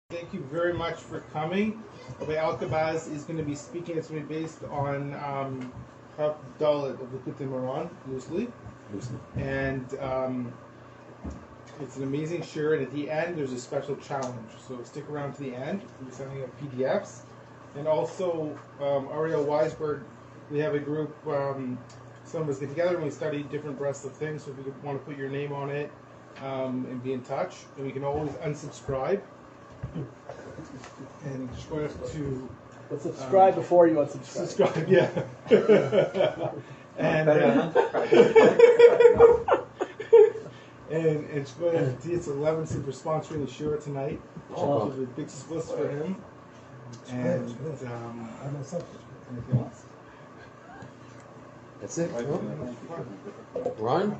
Thank you very much for coming. Rabbi Alkabaz is going to be speaking. It's going to be based on Chaf Dalet of the Likutei Moharan, loosely. And it's an amazing shiur. And at the end, there's a special challenge. So stick around to the end. We'll be sending out PDFs. And also, Ariel Weisberg, we have a group, some of us get together and we study different breasts of things. So if you want to put your name on it and be in touch, and we can always unsubscribe. And just going to but subscribe before you unsubscribe. Subscribe, yeah. and and Shkoyach Dietz 11 for sponsoring the shiur tonight. So a big split for him. And anything else? That's it. Ron?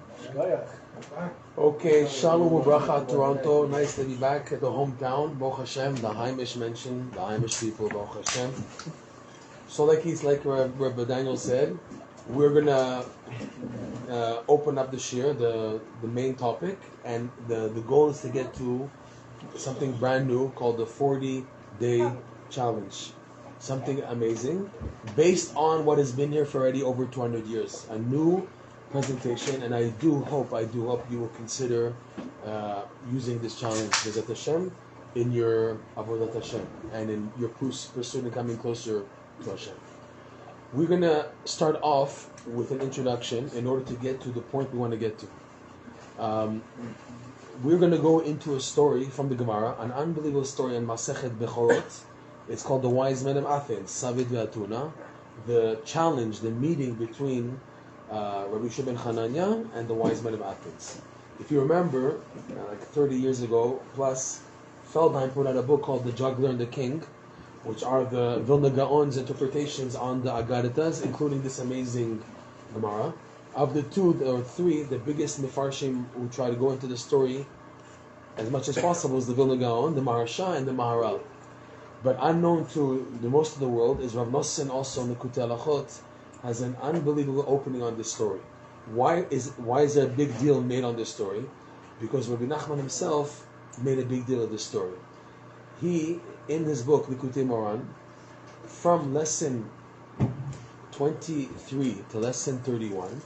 Okay, Shalom Ubracha, Toronto. Nice to be back at the hometown. Baruch Hashem, the Haimish mentioned, the Haimish people, Baruch Hashem. So like Rabbi Daniel said, we're going to open up the shiur, the main topic, and the goal is to get to something brand new called the 40-day challenge. Something amazing, based on what has been here for already over 200 years. A new presentation, and I do hope you will consider using this challenge, B'ezrat Hashem, in your Avodat Hashem and in your pursuit and coming closer to Hashem. We're going to start off with an introduction in order to get to the point we want to get to. We're going to go into a story from the Gemara, an unbelievable story in Masechet Bechorot. It's called the Wise Men of Athens, Savid ve'Atuna. The challenge, the meeting between Rabbi Yeshua ben Hanania and the Wise Men of Athens. If you remember, like 30 years ago plus, Feldheim put out a book called The Juggler and the King, which are the Vilna Gaon's interpretations on the Agaritas, including this amazing Gemara. Of the two or three, the biggest Mefarshim who try to go into the story as much as possible is the Vilna Gaon, the Maharsha, and the Maharal. But unknown to the most of the world is Rav Nosson, also in the Likutei Halachot, has an unbelievable opening on this story. Why is there a big deal made on this story? Because Rabbi Nachman himself made a big deal of this story. He, in his book Likutei Moharan, from lesson 23 to lesson 31,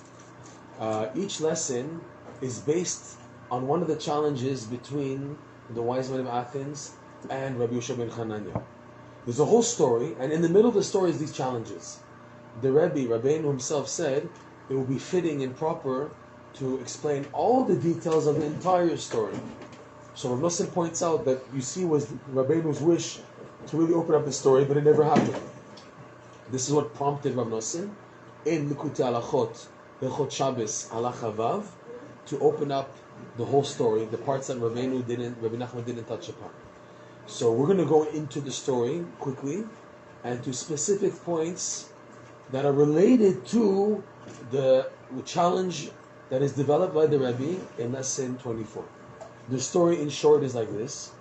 each lesson is based on one of the challenges between the Wise Men of Athens and Rabbi Yeshua ben Hanania. There's a whole story, and in the middle of the story is these challenges. The Rabbeinu himself said it would be fitting and proper to explain all the details of the entire story. So Rav Nosson points out that you see was Rabbeinu's wish to really open up the story, but it never happened. This is what prompted Rav Nosson in Likutei Halachot, Hilchot Shabbos, Halacha Vav, to open up the whole story, the parts that Rabbi Nachman didn't touch upon. So we're going to go into the story quickly and to specific points that are related to the challenge that is developed by the Rebbe in lesson 24. The story in short is like this,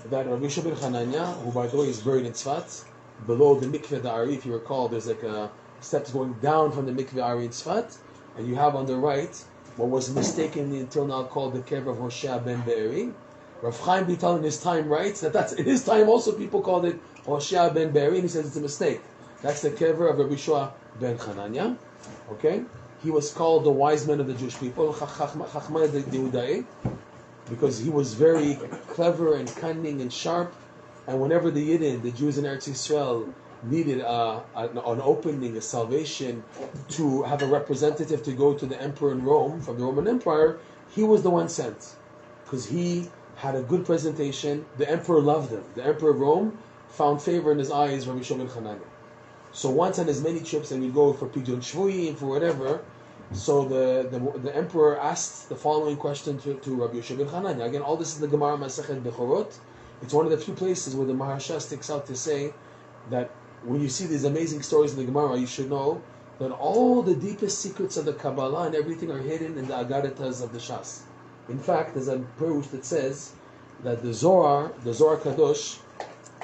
that Rabbi Yeshua ben Hanania, who by the way is buried in Tzfat, below the Mikveh Da'ari, if you recall, there's like a steps going down from the Mikveh Da'ari in Tzfat, and you have on the right what was mistakenly until now called the kever of Hoshea ben Be'eri. Rav Chaim Vital in his time writes that's in his time also people called it Hoshea ben Be'eri, and he says it's a mistake. That's the kever of Rabbi Yeshua ben Hanania. Okay, he was called the wise man of the Jewish people, Chachmai de Yehuda'i, because he was very clever and cunning and sharp. And whenever the Yidden, the Jews in Eretz Yisrael, needed an opening, a salvation, to have a representative to go to the emperor in Rome from the Roman Empire, he was the one sent because he had a good presentation. The emperor loved him. The emperor of Rome found favor in his eyes, Rabbi Yeshua ben Hanania. So once on his many trips, and we'd go for Pidyon Shvui and for whatever, so the emperor asked the following question to Rabbi Yeshua ben Hanania. Again, all this is the Gemara Masechet Bechorot. It's one of the few places where the Maharsha sticks out to say that when you see these amazing stories in the Gemara, you should know that all the deepest secrets of the Kabbalah and everything are hidden in the Agaritas of the Shas. In fact, there's a Perush that says that the Zohar Kadosh,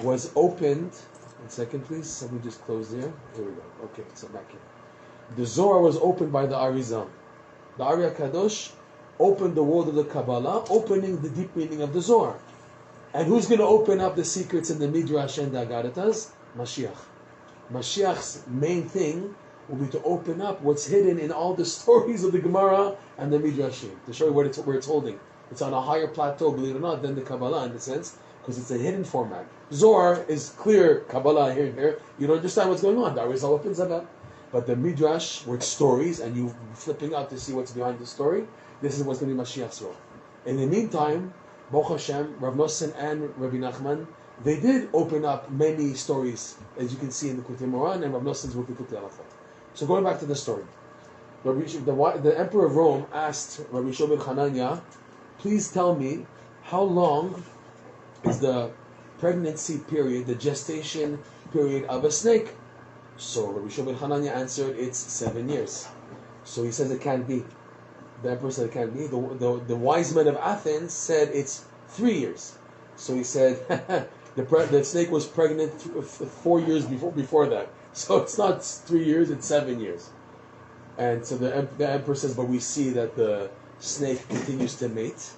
was opened. 1 second, please. Let me just close there. Here we go. Okay, so back here. The Zohar was opened by the Arizal. The Ari Kadosh opened the world of the Kabbalah, opening the deep meaning of the Zohar. And who's going to open up the secrets in the Midrash and the Agaritas? Mashiach. Mashiach's main thing will be to open up what's hidden in all the stories of the Gemara and the Midrashim, to show you where it's holding. It's on a higher plateau, believe it or not, than the Kabbalah in the sense, because it's a hidden format. Zohar is clear, Kabbalah here and there. You don't understand what's going on. The Arizal opens it up. But the Midrash, where it's stories, and you flipping out to see what's behind the story, this is what's going to be Mashiach's role. In the meantime, Baruch Hashem, Rav Nosson and Rabbi Nachman, they did open up many stories, as you can see in the Kutei Moran and Rav Nosson's book, the Kutei Halachot. So going back to the story, the Emperor of Rome asked Rabbi Yishua ben Chananya, please tell me how long is the pregnancy period, the gestation period of a snake? So Rabbi Yishua ben Chananya answered, it's 7 years. So he says it can't be. The emperor said it can't be. The wise men of Athens said it's 3 years. So he said the snake was pregnant 4 years before that. So it's not 3 years, it's 7 years. And so the emperor says, but we see that the snake continues to mate.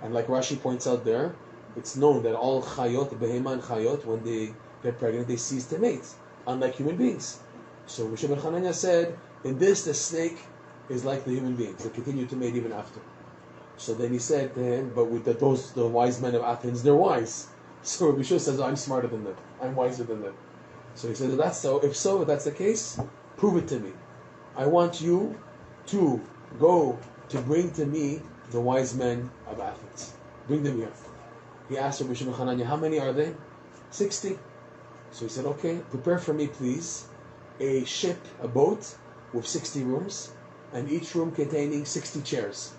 And like Rashi points out there, it's known that all chayot, behema and chayot, when they get pregnant, they cease to mate, unlike human beings. So Moshe ben Chananya said, in this, the snake is like the human beings. They continue to mate even after. So then he said to him, but with the wise men of Athens, they're wise. So Rabbi Shua says, I'm smarter than them. I'm wiser than them. So he said, if that's the case, prove it to me. I want you to go to bring to me the wise men of Athens. Bring them here. He asked Rabbi Shua ben Chananya, how many are they? 60. So he said, okay, prepare for me, please, a ship, a boat with 60 rooms, and each room containing 60 chairs.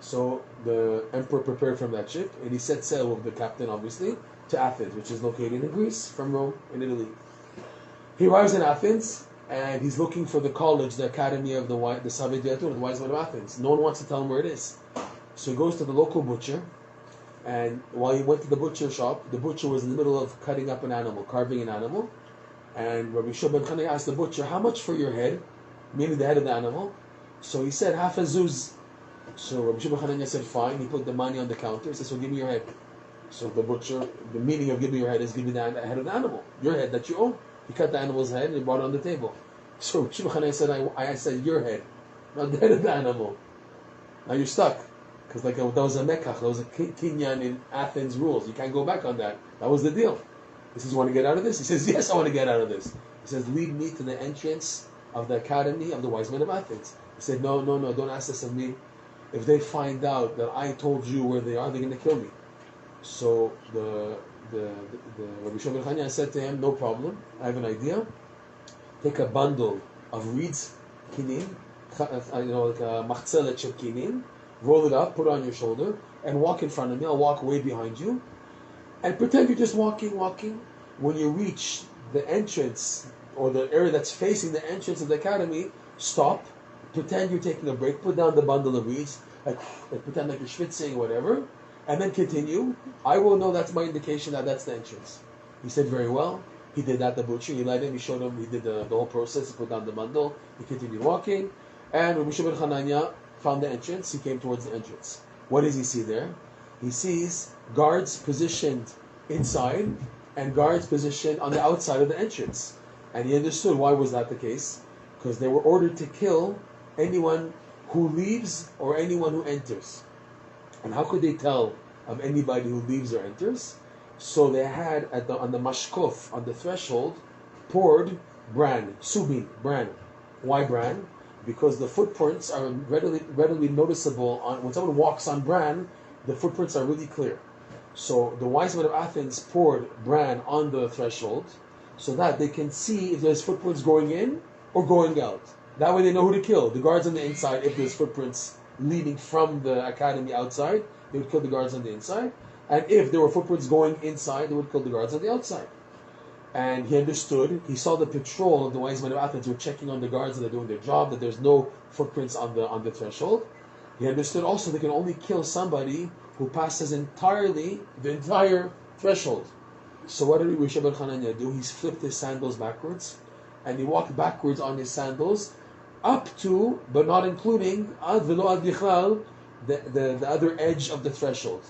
So the emperor prepared from that ship, and he set sail with the captain, obviously, to Athens, which is located in Greece, from Rome, in Italy. He arrives in Athens, and he's looking for the college, the academy of the Savediyatun, the wise men of Athens. No one wants to tell him where it is. So he goes to the local butcher, and while he went to the butcher shop, the butcher was in the middle of cutting up an animal, carving an animal, and Rabbi Yishua ben Chananya asked the butcher, how much for your head? Meaning the head of the animal. So he said, half a zuz. So Rabbi Yishua ben Chananya said, fine. He put the money on the counter. He said, so give me your head. So the butcher, the meaning of give me your head is give me the head of the animal. Your head that you own. He cut the animal's head and he brought it on the table. So Rabbi Yishua ben Chananya said, I said your head, not the head of the animal. Now you're stuck. Because that was a mekach, that was a kinyan in Athens rules. You can't go back on that. That was the deal. He says, you want to get out of this? He says, yes, I want to get out of this. He says, lead me to the entrance of the academy of the wise men of Athens. He said, no, don't ask this of me. If they find out that I told you where they are, they're going to kill me. So the Rabbi Yishua ben Chananya said to him, no problem, I have an idea. Take a bundle of reeds, kinin, like a machzelet of kinin, roll it up, put it on your shoulder, and walk in front of me. I'll walk way behind you. And pretend you're just walking. When you reach the entrance, or the area that's facing the entrance of the academy, stop. Pretend you're taking a break. Put down the bundle of reeds. Like pretend like you're schwitzing, whatever. And then continue. I will know that's my indication that that's the entrance. He said, very well. He did that, the butcher. He led him. He showed him. He did the whole process. He put down the bundle. He continued walking. And Rabbi Yishua ben Chananya found the entrance. He came towards the entrance. What does he see there? He sees guards positioned inside and guards positioned on the outside of the entrance. And he understood why was that the case. Because they were ordered to kill anyone who leaves or anyone who enters. And how could they tell of anybody who leaves or enters? So they had on the mashkof, on the threshold, poured bran, subin, bran. Why bran? Because the footprints are readily noticeable. When someone walks on bran, the footprints are really clear. So the wise men of Athens poured bran on the threshold so that they can see if there's footprints going in or going out. That way they know who to kill. The guards on the inside, if there's footprints leading from the academy outside, they would kill the guards on the inside. And if there were footprints going inside, they would kill the guards on the outside. And he understood, he saw the patrol of the wise men of Athens who were checking on the guards that they're doing their job, that there's no footprints on the threshold. He understood also they can only kill somebody who passes the entire threshold. So what did Rabbi Yishua ben Chananya do? He flipped his sandals backwards, and he walked backwards on his sandals up to, but not including, the other edge of the threshold.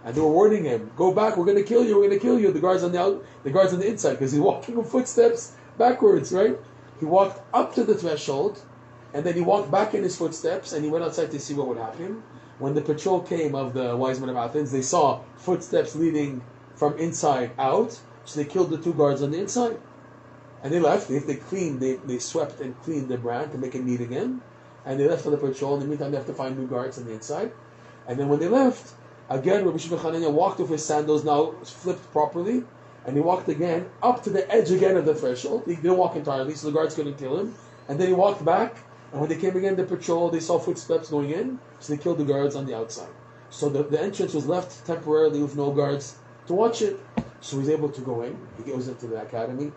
And they were warning him, "Go back! We're going to kill you! We're going to kill you!" The guards on the inside, because he's walking with footsteps backwards, right? He walked up to the threshold, and then he walked back in his footsteps, and he went outside to see what would happen. When the patrol came of the wise men of Athens, they saw footsteps leading from inside out, so they killed the two guards on the inside. And they left. They swept and cleaned the brand to make it neat again. And they left on the patrol. In the meantime, they have to find new guards on the inside. And then when they left, again, Rabbi Shimon Hanania walked with his sandals now flipped properly, and he walked again up to the edge again of the threshold. He didn't walk entirely, so the guards couldn't kill him. And then he walked back, and when they came again to patrol, they saw footsteps going in, so they killed the guards on the outside. So the entrance was left temporarily with no guards to watch it. So he's able to go in. He goes into the academy,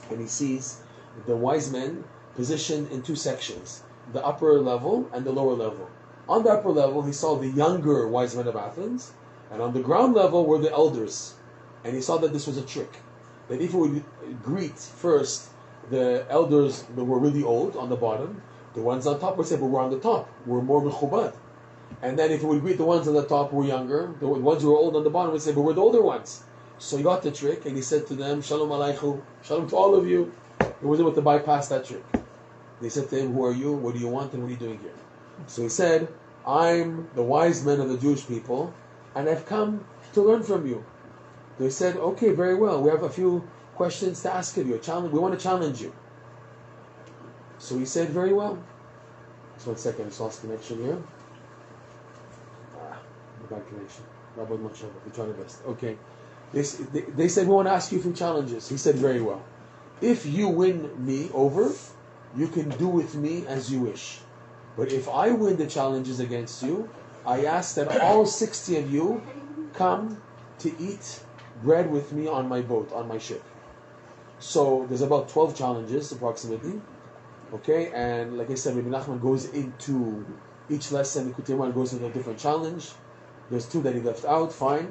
and he sees the wise men positioned in two sections, the upper level and the lower level. On the upper level, he saw the younger wise men of Athens, and on the ground level were the elders. And he saw that this was a trick. That if he would greet first the elders that were really old on the bottom, the ones on top would say, "But we're on the top. We're more mechubad." And then if he would greet the ones on the top who were younger, the ones who were old on the bottom would say, "But we're the older ones." So he got the trick, and he said to them, "Shalom aleichem, shalom to all of you." He was able to bypass that trick. They said to him, "Who are you? What do you want? And what are you doing here?" So he said, "I'm the wise men of the Jewish people, and I've come to learn from you." They said, "Okay, very well. We have a few questions to ask of you. We want to challenge you." So he said, "Very well." Just 1 second, I just lost connection here. Bad connection. Rabbi Moshe, we try our best. Okay. They said, "We want to ask you a few challenges." He said, "Very well. If you win me over, you can do with me as you wish. But if I win the challenges against you, I ask that all 60 of you come to eat bread with me on my boat, on my ship." So there's about 12 challenges approximately. Okay, and like I said, Rabbi Nachman goes into each lesson, the Kutei Moharan goes into a different challenge. There's 2 that he left out, fine.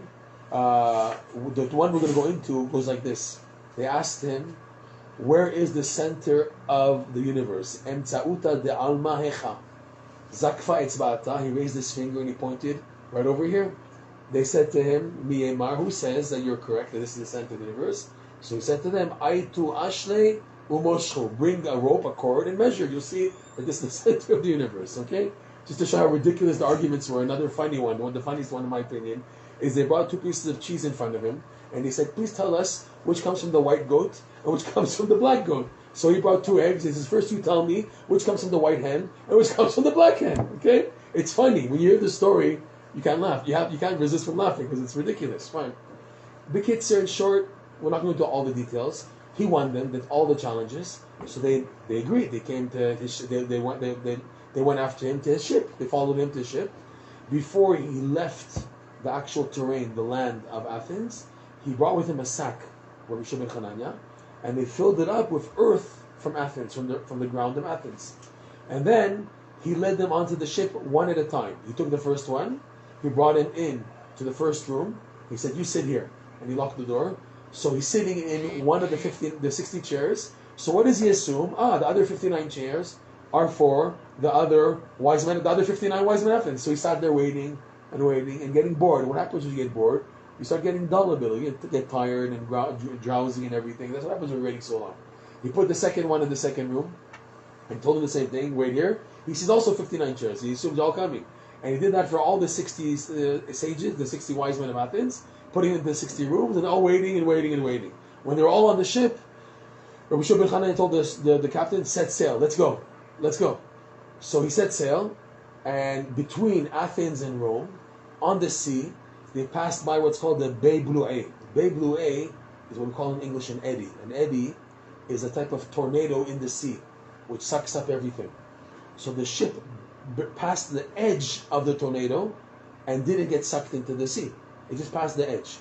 The one we're going to go into goes like this. They asked him, "Where is the center of the universe?" Emtsa'uta de alma hecha. Zakfa etzba'ata. He raised his finger and he pointed right over here. They said to him, "Miyemar, who says that you're correct, that this is the center of the universe?" So he said to them, "Aitu ashle umoshchu." Bring a rope, a cord, and measure. You'll see that this is the center of the universe, okay? Just to show how ridiculous the arguments were. Another funny one, the funniest one in my opinion, is they brought 2 pieces of cheese in front of him, and he said, "Please tell us which comes from the white goat and which comes from the black goat." So he brought 2 eggs. He says, "First you tell me which comes from the white hen and which comes from the black hen." Okay? It's funny. When you hear the story, you can't laugh. You can't resist from laughing because it's ridiculous. Fine. B'kitzur, in short, we're not going to do all the details. He won them, did all the challenges. So they agreed. They came to his they went after him to his ship. They followed him to his ship. Before he left the actual terrain, the land of Athens, he brought with him a sack, Rabbi Shimon ben Hanania, and they filled it up with earth from Athens, from the ground of Athens. And then he led them onto the ship one at a time. He took the first one, he brought him in to the first room. He said, "You sit here," and he locked the door. So he's sitting in one of the 60 chairs. So what does he assume? The other 59 chairs are for the other 59 wise men of Athens. So he sat there waiting and getting bored. What happens when you get bored? You start getting dull a bit. You get tired and drowsy and everything. That's what happens when you're waiting so long. He put the second one in the second room and told him the same thing. Wait here. He sees also 59 chairs. He assumes all coming. And he did that for all the 60 sages, the 60 wise men of Athens, putting into the 60 rooms, and all waiting and waiting and waiting. When they were all on the ship, Rabbi Shimon ben Hanania told the captain, "Set sail. Let's go. Let's go." So he set sail, and between Athens and Rome, on the sea, they passed by what's called the Bay Blué. Bay Blué is what we call in English an eddy. An eddy is a type of tornado in the sea, which sucks up everything. So the ship passed the edge of the tornado and didn't get sucked into the sea. It just passed the edge.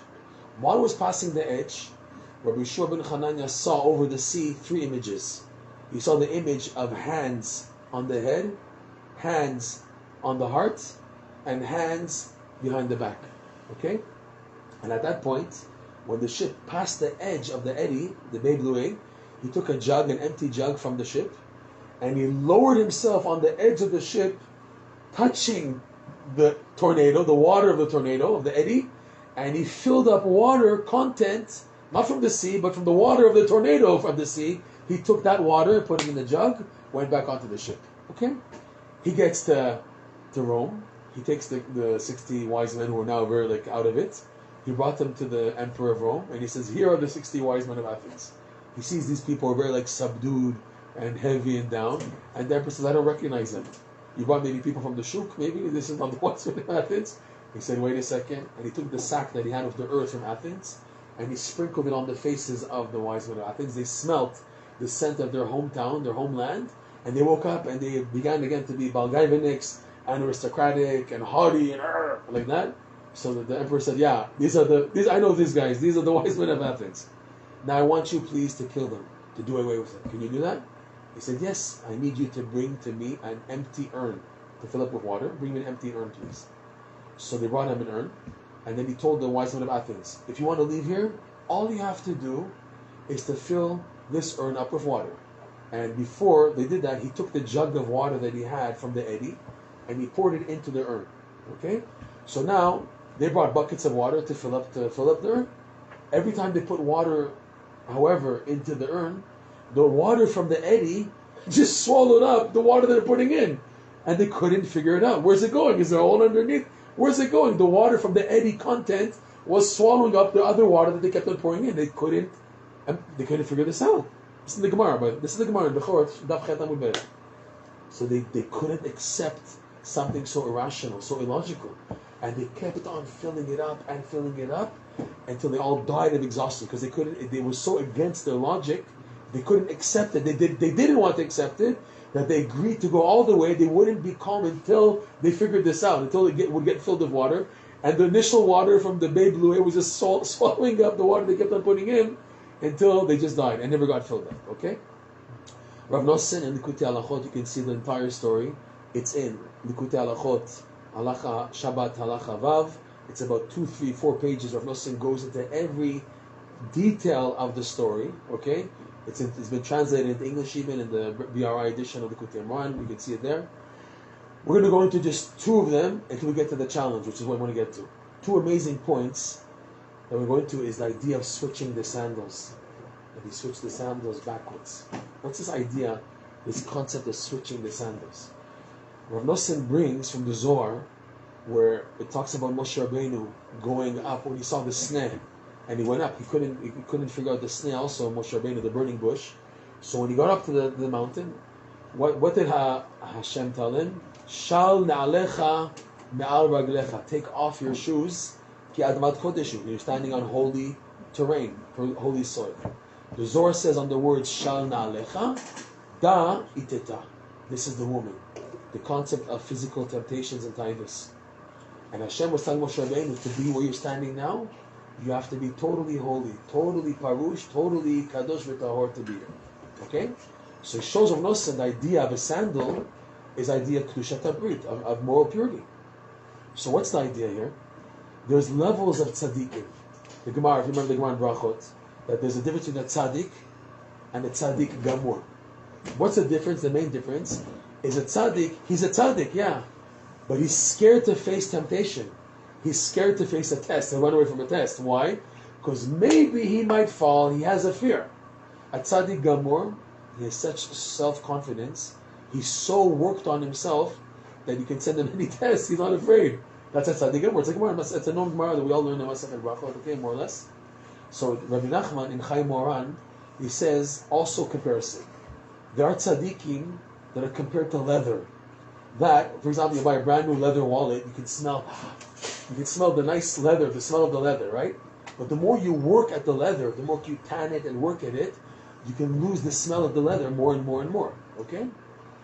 While it was passing the edge, Rabbi Shimon ben Hanania saw over the sea 3 images. He saw the image of hands on the head, hands on the heart, and hands behind the back. Okay? And at that point, when the ship passed the edge of the eddy, the Bay Blué, he took a jug, an empty jug from the ship, and he lowered himself on the edge of the ship, touching the tornado, the water of the tornado, of the eddy, and he filled up water content, not from the sea, but from the water of the tornado from the sea. He took that water, put it in the jug, went back onto the ship. Okay? He gets to Rome. He takes the 60 wise men who are now very out of it. He brought them to the emperor of Rome, and he says, "Here are the 60 wise men of Athens." He sees these people are very subdued and heavy and down, and the emperor says, "I don't recognize them. You brought maybe people from the shuk, maybe this is not the wise men of Athens." He said, "Wait a second," and he took the sack that he had of the earth from Athens, and he sprinkled it on the faces of the wise men of Athens. They smelt the scent of their hometown, their homeland, and they woke up and they began again to be Balgaiveniks and aristocratic and haughty and like that. So the emperor said, "Yeah, these I know these guys. These are the wise men of Athens. Now I want you please to kill them, to do away with them. Can you do that?" He said, "Yes, I need you to bring to me an empty urn to fill up with water. Bring me an empty urn, please." So they brought him an urn, and then he told the wise men of Athens, "If you want to leave here, all you have to do is to fill this urn up with water." And before they did that, he took the jug of water that he had from the eddy, and he poured it into the urn. Okay? So now they brought buckets of water to fill up the urn. Every time they put water, however, into the urn, the water from the eddy just swallowed up the water they're putting in. And they couldn't figure it out. Where's it going? Is there a hole underneath? Where's it going? The water from the eddy content was swallowing up the other water that they kept on pouring in. They couldn't figure this out. This is the Gemara, but this is the Gemara in Bechorot, Daf Chet Amud Beis. So they couldn't accept something so irrational, so illogical. And they kept on filling it up until they all died of exhaustion because they were so against their logic, they couldn't accept it. They didn't want to accept it, that they agreed to go all the way. They wouldn't be calm until they figured this out, until it would get filled with water. And the initial water from the Bay Blue was just swallowing up the water they kept on putting in until they just died and never got filled up. Okay? Rav Nosson in Likutei Halachot, you can see the entire story. It's in Likutei Halachot, Halacha Shabbat Halacha Vav. It's about 2, 3, 4 pages. Rav Nosson goes into every detail of the story. Okay? It's been translated into English even in the BRI edition of the Likutei Moharan. You can see it there. We're going to go into just 2 of them until we get to the challenge, which is what I want to get to. 2 amazing points that we're going to is the idea of switching the sandals. That he switched the sandals backwards. What's this idea, this concept of switching the sandals? Rav Nosson brings from the Zohar, where it talks about Moshe Rabbeinu going up when he saw the sneh, and he went up. He couldn't figure out the sneh. Also, Moshe Rabbeinu, the burning bush. So when he got up to the mountain, what did Hashem tell him? Shal na'alecha me'al raglecha. Take off your shoes. Ki admat kodeshu. You're standing on holy terrain, holy soil. The Zohar says on the words shal na'alecha, da iteta. This is the woman. The concept of physical temptations and taivas. And Hashem was telling Moshe Rabbeinu, to be where you're standing now, you have to be totally holy, totally parush, totally kadosh v'tahor to be here. Okay? So it shows Rav Nosson the idea of a sandal is idea of kedushat habrit, of moral purity. So what's the idea here? There's levels of tzaddikim. The Gemara, if you remember the Gemara in Brachot, that there's a difference between a tzaddik and a tzaddik gamur. What's the difference? The main difference is a tzaddik, he's a tzaddik, yeah, but he's scared to face temptation. He's scared to face a test and run away from a test. Why? Because maybe he might fall. He has a fear. A tzaddik gamur, he has such self-confidence. He's so worked on himself that he can send him any test. He's not afraid. That's a tzaddik gamur. It's a known Gemara that we all learn in Masechet Brachot, okay, more or less. So Rabbi Nachman in Chai Moran, he says also comparison. There are tzaddikim that are compared to leather. That, for example, you buy a brand new leather wallet, you can smell the nice leather, the smell of the leather, right? But the more you work at the leather, the more you tan it and work at it, you can lose the smell of the leather more and more and more. Okay?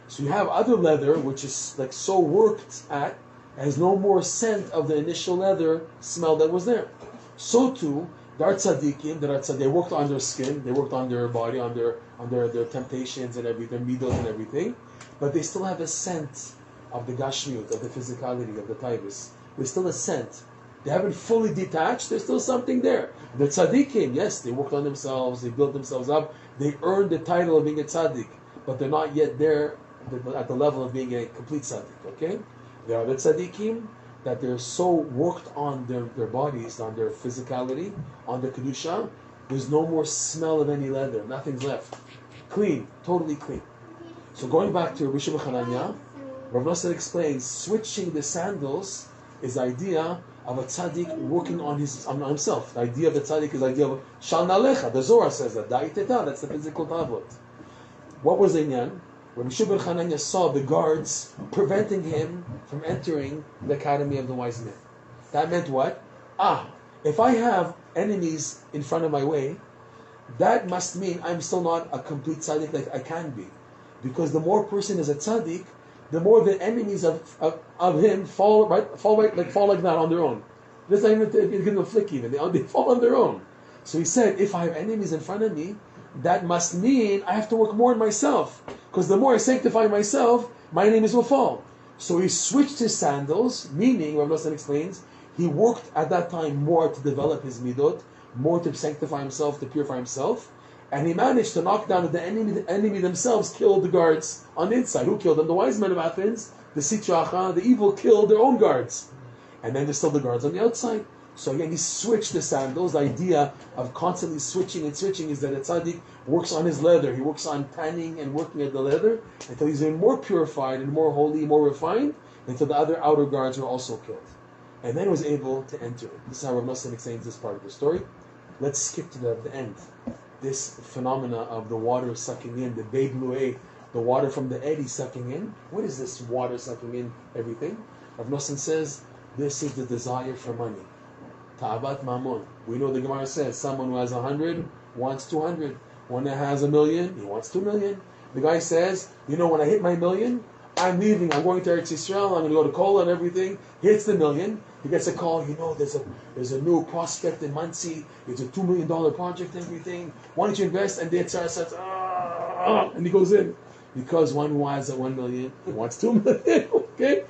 So you have other leather which is like so worked at, has no more scent of the initial leather smell that was there. So too, there are tzaddikim they worked on their skin, they worked on their body, on their temptations and everything, their midos and everything, but they still have a scent of the gashmiut, of the physicality, of the taivus. There's still a scent. They haven't fully detached, there's still something there. The tzaddikim, yes, they worked on themselves, they built themselves up, they earned the title of being a tzaddik, but they're not yet there at the level of being a complete tzaddik, okay? There are the tzaddikim that they're so worked on their bodies, on their physicality, on their kedusha, there's no more smell of any leather. Nothing's left. Clean, totally clean. So going back to Rabbi Shimon Hananya, Rav Nosson explains switching the sandals is the idea of a tzaddik working on himself. The idea of the tzaddik is the idea of shal nalecha. The Zohar says that. Da'iteta, that's the physical tablet. What was the inyan? Rabbi Shimon Hananya saw the guards preventing him from entering the academy of the wise men. That meant what? If I have enemies in front of my way, that must mean I'm still not a complete tzaddik like I can be. Because the more person is a tzaddik, the more the enemies of him fall like that on their own. This not even give them a flick even. They fall on their own. So he said, if I have enemies in front of me, that must mean I have to work more on myself. Because the more I sanctify myself, my enemies will fall. So he switched his sandals, meaning, Rav Nosson explains, he worked at that time more to develop his midot, more to sanctify himself, to purify himself. And he managed to knock down the enemy themselves, killed the guards on the inside. Who killed them? The wise men of Athens, the Sitracha, the evil killed their own guards. And then there's still the guards on the outside. So again, he switched the sandals. The idea of constantly switching and switching is that a tzaddik works on his leather. He works on tanning and working at the leather until he's even more purified and more holy, more refined, until the other outer guards were also killed. And then he was able to enter. This is how Rav Nosson explains this part of the story. Let's skip to the end. This phenomena of the water sucking in, the Beiblué, the water from the eddy sucking in. What is this water sucking in everything? Rav Nosson says, this is the desire for money. Ta'abat Mammon. We know the Gemara says, someone who has 100 wants 200. One that has 1,000,000, he wants 2,000,000. The guy says, when I hit my 1,000,000, I'm leaving, I'm going to Eretz Yisrael, I'm going to go to Kola and everything. He hits the 1,000,000. He gets a call, there's a new prospect in Monsey, it's a $2 million project and everything. Why don't you invest? And the Tzara says, and he goes in. Because one who has 1,000,000, he wants 2,000,000, okay?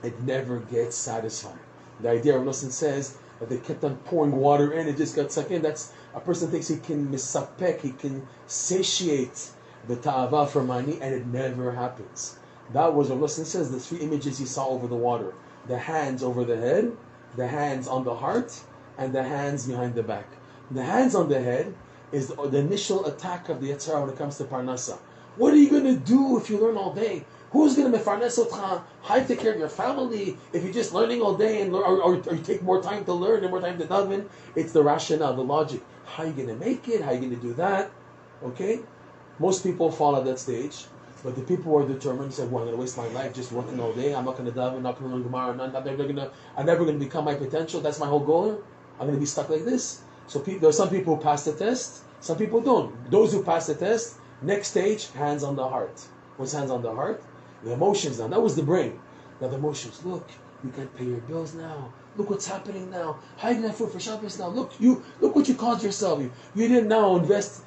It never gets satisfied. The idea of Nosson says that they kept on pouring water in, it just got sucked in. That's, a person thinks he can misapek, he can satiate the ta'ava for money, and it never happens. That was what Nosson says, the three images he saw over the water. The hands over the head, the hands on the heart, and the hands behind the back. The hands on the head is the initial attack of the Yetzer Hara when it comes to Parnasa. What are you going to do if you learn all day? Who's going to mefarnes otcha? How you take care of your family if you're just learning all day and or you take more time to learn and more time to daven? It's the rationale, the logic. How are you going to make it? How are you going to do that? Okay? Most people fall at that stage. But the people who are determined say, well, I'm going to waste my life just working all day. I'm not going to daven, I'm not going to learn Gemara. I'm never going to become my potential. That's my whole goal. I'm going to be stuck like this. So there are some people who pass the test. Some people don't. Those who pass the test, next stage, hands on the heart. What's hands on the heart? The emotions now. That was the brain. Now the emotions. Look, you can't pay your bills now. Look what's happening now. How are you going to have food for Shabbos now? Look what you caused yourself. You didn't now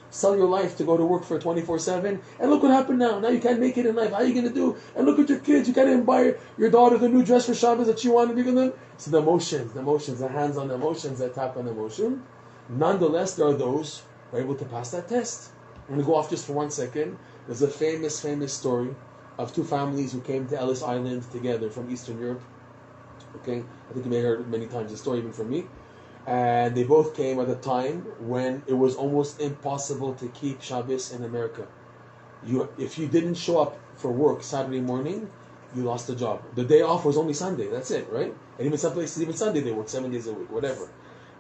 sell your life to go to work for 24/7. And look what happened now. Now you can't make it in life. How are you going to do? And look at your kids. You can't even buy your daughter the new dress for Shabbos that she wanted. So the emotions, the hands on the emotions, that tap on the emotion. Nonetheless, there are those who are able to pass that test. I'm going to go off just for 1 second. There's a famous story of two families who came to Ellis Island together from Eastern Europe. Okay, I think you may have heard many times the story even from me. And they both came at a time when it was almost impossible to keep Shabbos in America. If you didn't show up for work Saturday morning, you lost the job. The day off was only Sunday. That's it, right? And even some places, even Sunday, they work 7 days a week, whatever.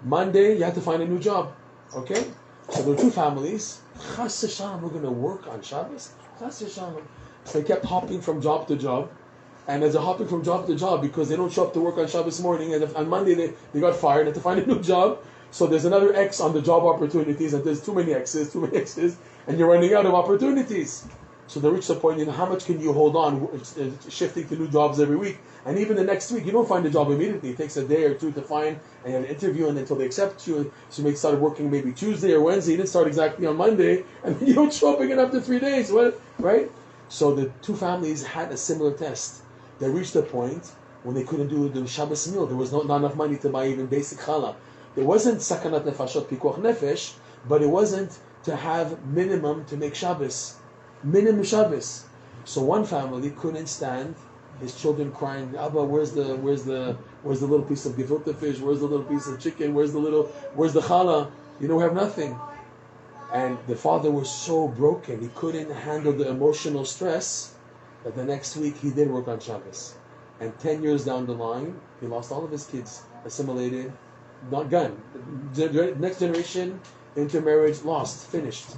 Monday, you had to find a new job. Okay? So there were two families. Chas v'shalom, we're going to work on Shabbos? Chas v'shalom. So they kept hopping from job to job. And as they're hopping from job to job, because they don't show up to work on Shabbos morning, and on Monday they got fired, and had to find a new job. So there's another X on the job opportunities, and there's too many X's, and you're running out of opportunities. So they reached the point, how much can you hold on shifting to new jobs every week? And even the next week, you don't find a job immediately. It takes a day or two to find, and you have an interview, and until they accept you, so you may start working maybe Tuesday or Wednesday. You didn't start exactly on Monday, and then you don't show up again after 3 days. Right? So the two families had a similar test. They reached a point when they couldn't do the Shabbos meal. There was not enough money to buy even basic challah. It wasn't sakanat nefashot pikuach nefesh, but it wasn't to have minimum to make Shabbos. Minimum Shabbos. So one family couldn't stand his children crying, Abba, where's the little piece of gefilte fish? Where's the little piece of chicken? Where's the challah? We have nothing. And the father was so broken, he couldn't handle the emotional stress that the next week he did work on Shabbos. And 10 years down the line, he lost all of his kids, assimilated, not gone. The next generation, intermarriage, lost, finished.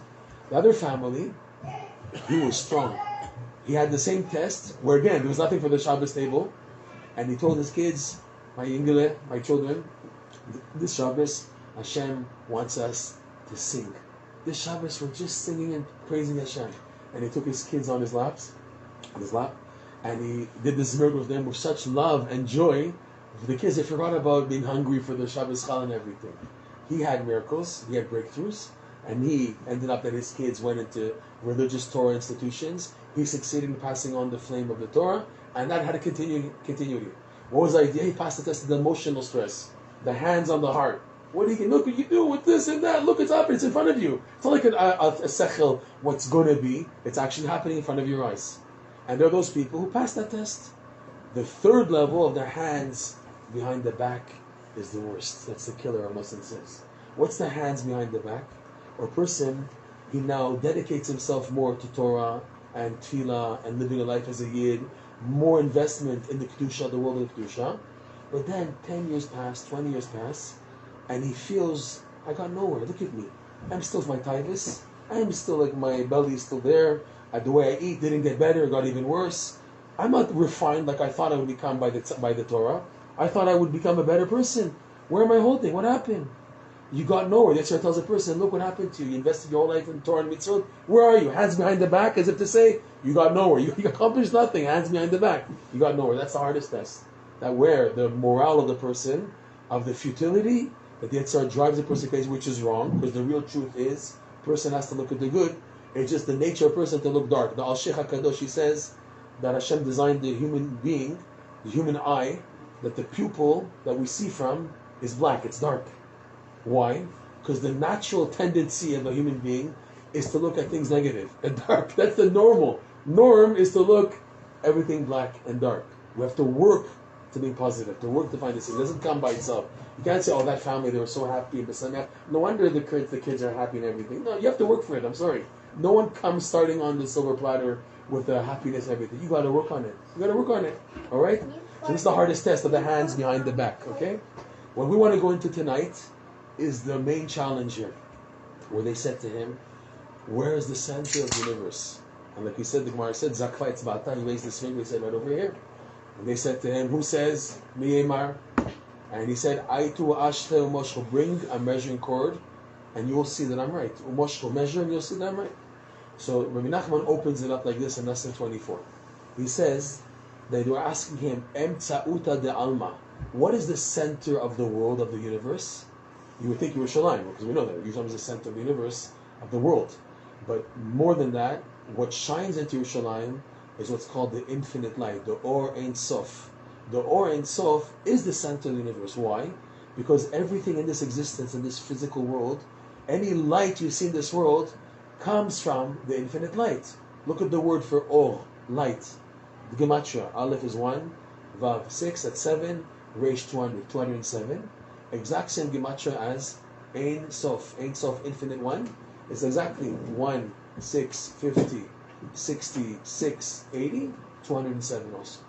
The other family, he was strong. He had the same test, where again, there was nothing for the Shabbos table. And he told his kids, my Ingele, my children, this Shabbos, Hashem wants us to sing. This Shabbos, we're just singing and praising Hashem. And he took his kids on his lap, and he did this miracle with them with such love and joy. For the kids, they forgot about being hungry for the Shabbos Chal and everything. He had miracles, he had breakthroughs, and he ended up that his kids went into religious Torah institutions. He succeeded in passing on the flame of the Torah, and that had a continuity. What was the idea? He passed the test of the emotional stress, the hands on the heart. What do you look what you do with this and that? Look, it's happening. It's in front of you. It's not like a sechel, what's going to be. It's actually happening in front of your eyes. And there are those people who pass that test. The third level of the hands behind the back is the worst. That's the killer, our Muslim says. What's the hands behind the back? Or person, he now dedicates himself more to Torah and Tefillah and living a life as a Yid, more investment in the Kedusha, the world of Kedusha. But then 10 years pass, 20 years pass, and he feels, I got nowhere. Look at me. I'm still my taivas. I'm still like my belly is still there. The way I eat didn't get better, it got even worse. I'm not refined like I thought I would become by the Torah. I thought I would become a better person. Where am I holding? What happened? You got nowhere. The Yetzer Hara tells a person, look what happened to you. You invested your whole life in Torah and Mitzvot. Where are you? Hands behind the back, as if to say, you got nowhere. You accomplished nothing. Hands behind the back. You got nowhere. That's the hardest test. That where the morale of the person, of the futility, that the Yetzer Hara drives the person crazy, which is wrong, because the real truth is, a person has to look at the good. It's just the nature of a person to look dark. The Al-Sheikh HaKadosh, he says that Hashem designed the human being, the human eye, that the pupil that we see from is black, it's dark. Why? Because the natural tendency of a human being is to look at things negative and dark. That's the normal. Norm is to look everything black and dark. We have to work to be positive, to work to find this. It doesn't come by itself. You can't say, oh, that family, they were so happy. No wonder the kids are happy and everything. No, you have to work for it. I'm sorry. No one comes starting on the silver platter with the happiness and everything. You got to work on it. You got to work on it. All right? So this is the hardest test of the hands behind the back. Okay? What we want to go into tonight is the main challenge here, where they said to him, where is the center of the universe? And like he said, the Gemara said, Zakfa Etzbata, he raised his finger, he said, right over here. And they said to him, who says, Miyemar? And he said, Aitu Ashte Umoshko, bring a measuring cord, and you will see that I'm right. Umoshko, measure, and you'll see that I'm right. So Rabbi Nachman opens it up like this in Lesson 24. He says, they were asking him, Emtsa'uta de Alma, what is the center of the world, of the universe? You would think Yerushalayim, because we know that Yerushalayim is the center of the universe, of the world. But more than that, what shines into Yerushalayim is what's called the infinite light, the Or Ein Sof. The Or Ein Sof is the center of the universe. Why? Because everything in this existence, in this physical world, any light you see in this world comes from the infinite light. Look at the word for Or, light. The Gematria, Aleph is 1, Vav 6, that's 7, Reish 200, 207. Exact same Gematria as Ein Sof. Ein Sof, infinite one, is exactly 1, 6, 50, 60, 6, 80, 207 also.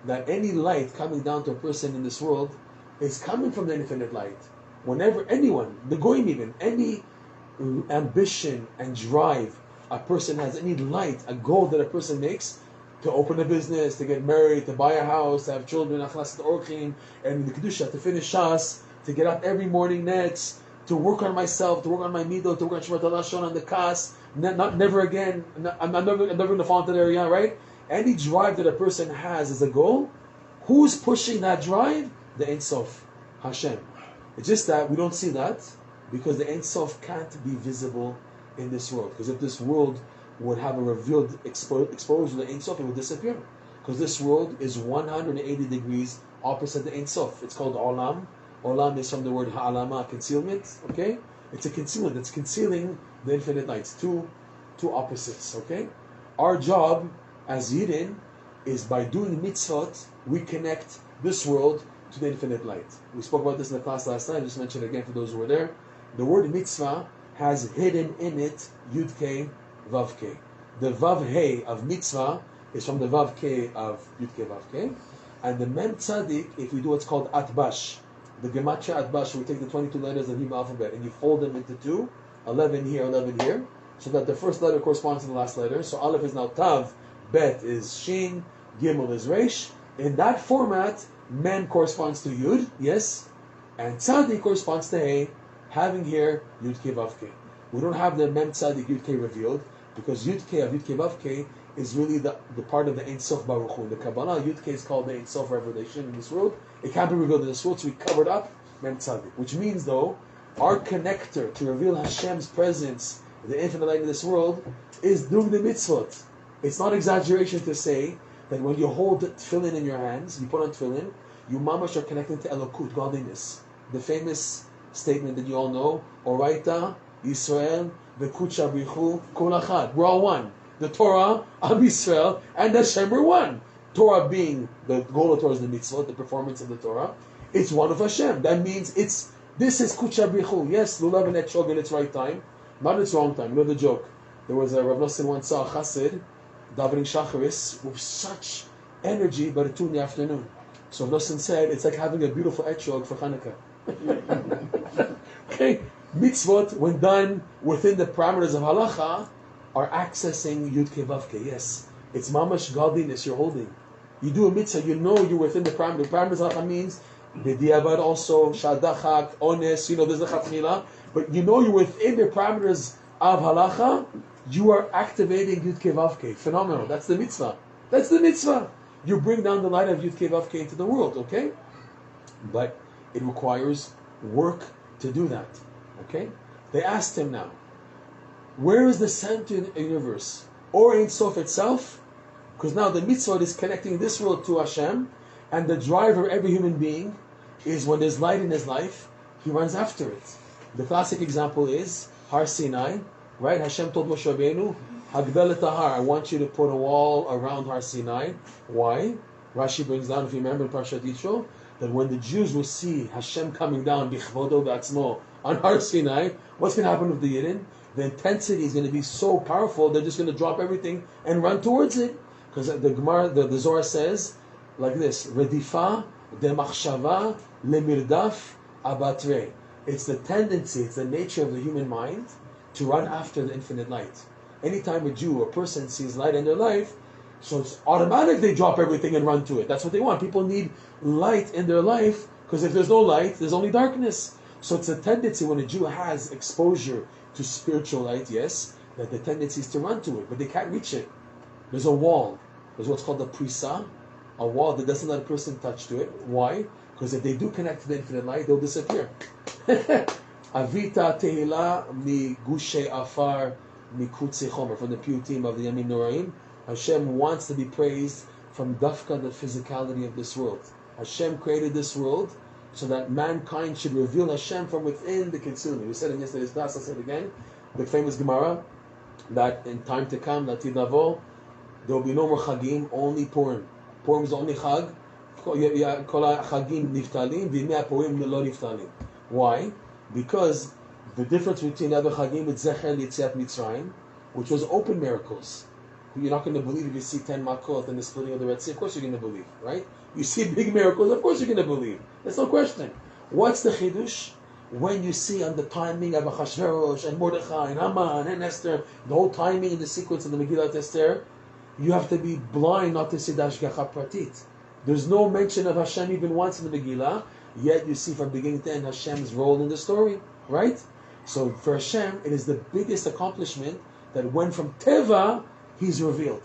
That any light coming down to a person in this world is coming from the infinite light. Whenever anyone, the Goyim even, any ambition and drive a person has, any light, a goal that a person makes, to open a business, to get married, to buy a house, to have children, achlas orchim, and the kedusha, to finish shas, to get up every morning nets, to work on myself, to work on my middle, to work on Shemot HaLashon, on the kas, never again, I'm never going to fall into the area, right? Any drive that a person has as a goal, who's pushing that drive? The Ein Sof, Hashem. It's just that we don't see that because the Ein Sof can't be visible in this world. Because if this world would have a revealed exposure to the Ein Sof, it would disappear. Because this world is 180 degrees opposite the Ein Sof. It's called Olam. Olam is from the word Ha'alama, concealment. Okay? It's a concealment. It's concealing the infinite lights. Two opposites. Okay? Our job as Yidden is by doing mitzvot, we connect this world to the infinite light. We spoke about this in the class last night. I just mentioned it again for those who were there. The word mitzvah has hidden in it Yud K, Vav K. The Vav He of mitzvah is from the Vav K of Yud K, Vav K. And the Mem Tzadik, if we do what's called Atbash, the Gematria Atbash, we take the 22 letters of the Hebrew alphabet and you fold them into two, 11 here, 11 here, so that the first letter corresponds to the last letter. So Aleph is now Tav, Bet is Shin, Gimel is Resh. In that format, Mem corresponds to Yud, yes, and Tzadik corresponds to He, having here Yud K Vav K. We don't have the Mem Tzadik Yud K revealed because Yud K of Yud K Vav K is really the part of the Ein Sof Baruch Hu. In the Kabbalah, Yud K is called the Ein Sof revelation in this world. It can't be revealed in this world, so we covered up Mem Tzadik, which means though our connector to reveal Hashem's presence, the infinite light in this world, is doing the mitzvot. It's not exaggeration to say that when you hold tefillin in your hands, you put on tefillin, you mamash are connecting to Elokut, godliness. The famous statement that you all know, Oraita, Yisrael, Vekucha Brichu, Kol Achad. We're all one. The Torah, Am Yisrael, and Hashem are one. Torah being, the goal of Torah is the mitzvot, the performance of the Torah. It's one of Hashem. That means this is Kucha Brichu. Yes, Lulav and Etrog in its right time, not its wrong time. You know the joke. There was a Rav Nosson once saw a chassid davening shacharis with such energy, but at 2 in the afternoon. So Rav Nosson said, it's like having a beautiful etrog for Hanukkah. Okay, mitzvot, when done within the parameters of halacha, are accessing Yud Ke Vav Ke. Yes, it's mamash godliness you're holding. You do a mitzvah, you know you're within the parameters. The parameters of halacha means b'diavad also, shadachak, ones, there's a chatmila, but you know you're within the parameters of halacha, you are activating Yud Ke Vav Ke. Phenomenal. That's the mitzvah. That's the mitzvah. You bring down the light of Yud Ke Vav Ke into the world, okay? But it requires work to do that, okay? They asked him now, where is the center of the universe? Or Ein Sof itself? Because now the mitzvah is connecting this world to Hashem, and the driver of every human being is when there's light in his life, he runs after it. The classic example is Har Sinai, right? Hashem told Moshe Rabbeinu, Hagdel et Har, I want you to put a wall around Har Sinai. Why? Rashi brings down, if you remember in Parashat Yitro, that when the Jews will see Hashem coming down bichvodo b'atzmo on Har Sinai, what's going to happen with the Yidden? The intensity is going to be so powerful, they're just going to drop everything and run towards it. Because the Gemara, the Zohar says like this: Redifa de machshava lemirdaf abatre. It's the tendency, it's the nature of the human mind to run after the infinite light. Anytime a Jew or person sees light in their life, so it's automatic they drop everything and run to it. That's what they want. People need light in their life because if there's no light, there's only darkness. So it's a tendency when a Jew has exposure to spiritual light, yes, that the tendency is to run to it, but they can't reach it. There's a wall. There's what's called the prisa, a wall that doesn't let a person touch to it. Why? Because if they do connect to the infinite light, they'll disappear. Avita tehila mi gushe afar mi kutze chomer, from the pure team of the Yamim Noraim. Hashem wants to be praised from dafka, the physicality of this world. Hashem created this world so that mankind should reveal Hashem from within the concealment. We said in yesterday's class, I'll say it again, the famous Gemara, that in time to come, Latid Navo, there will be no more Chagim, only Purim. Purim is the only Chag. Kol Chagim niftalim, v'imei Purim lo niftalim. Why? Because the difference between the other Chagim with Zecher and Yetziat Mitzrayim, which was open miracles. You're not going to believe if you see 10 Makot and the splitting of the Red Sea. Of course you're going to believe, right? You see big miracles, of course you're going to believe. There's no question. What's the Chidush? When you see on the timing of Achashverosh and Mordechai and Haman and Esther, the whole timing and the sequence of the Megillat Esther, you have to be blind not to see Dashgacha Pratit. There's no mention of Hashem even once in the Megillah, yet you see from beginning to end Hashem's role in the story, right? So for Hashem, it is the biggest accomplishment that when from Teva, He's revealed.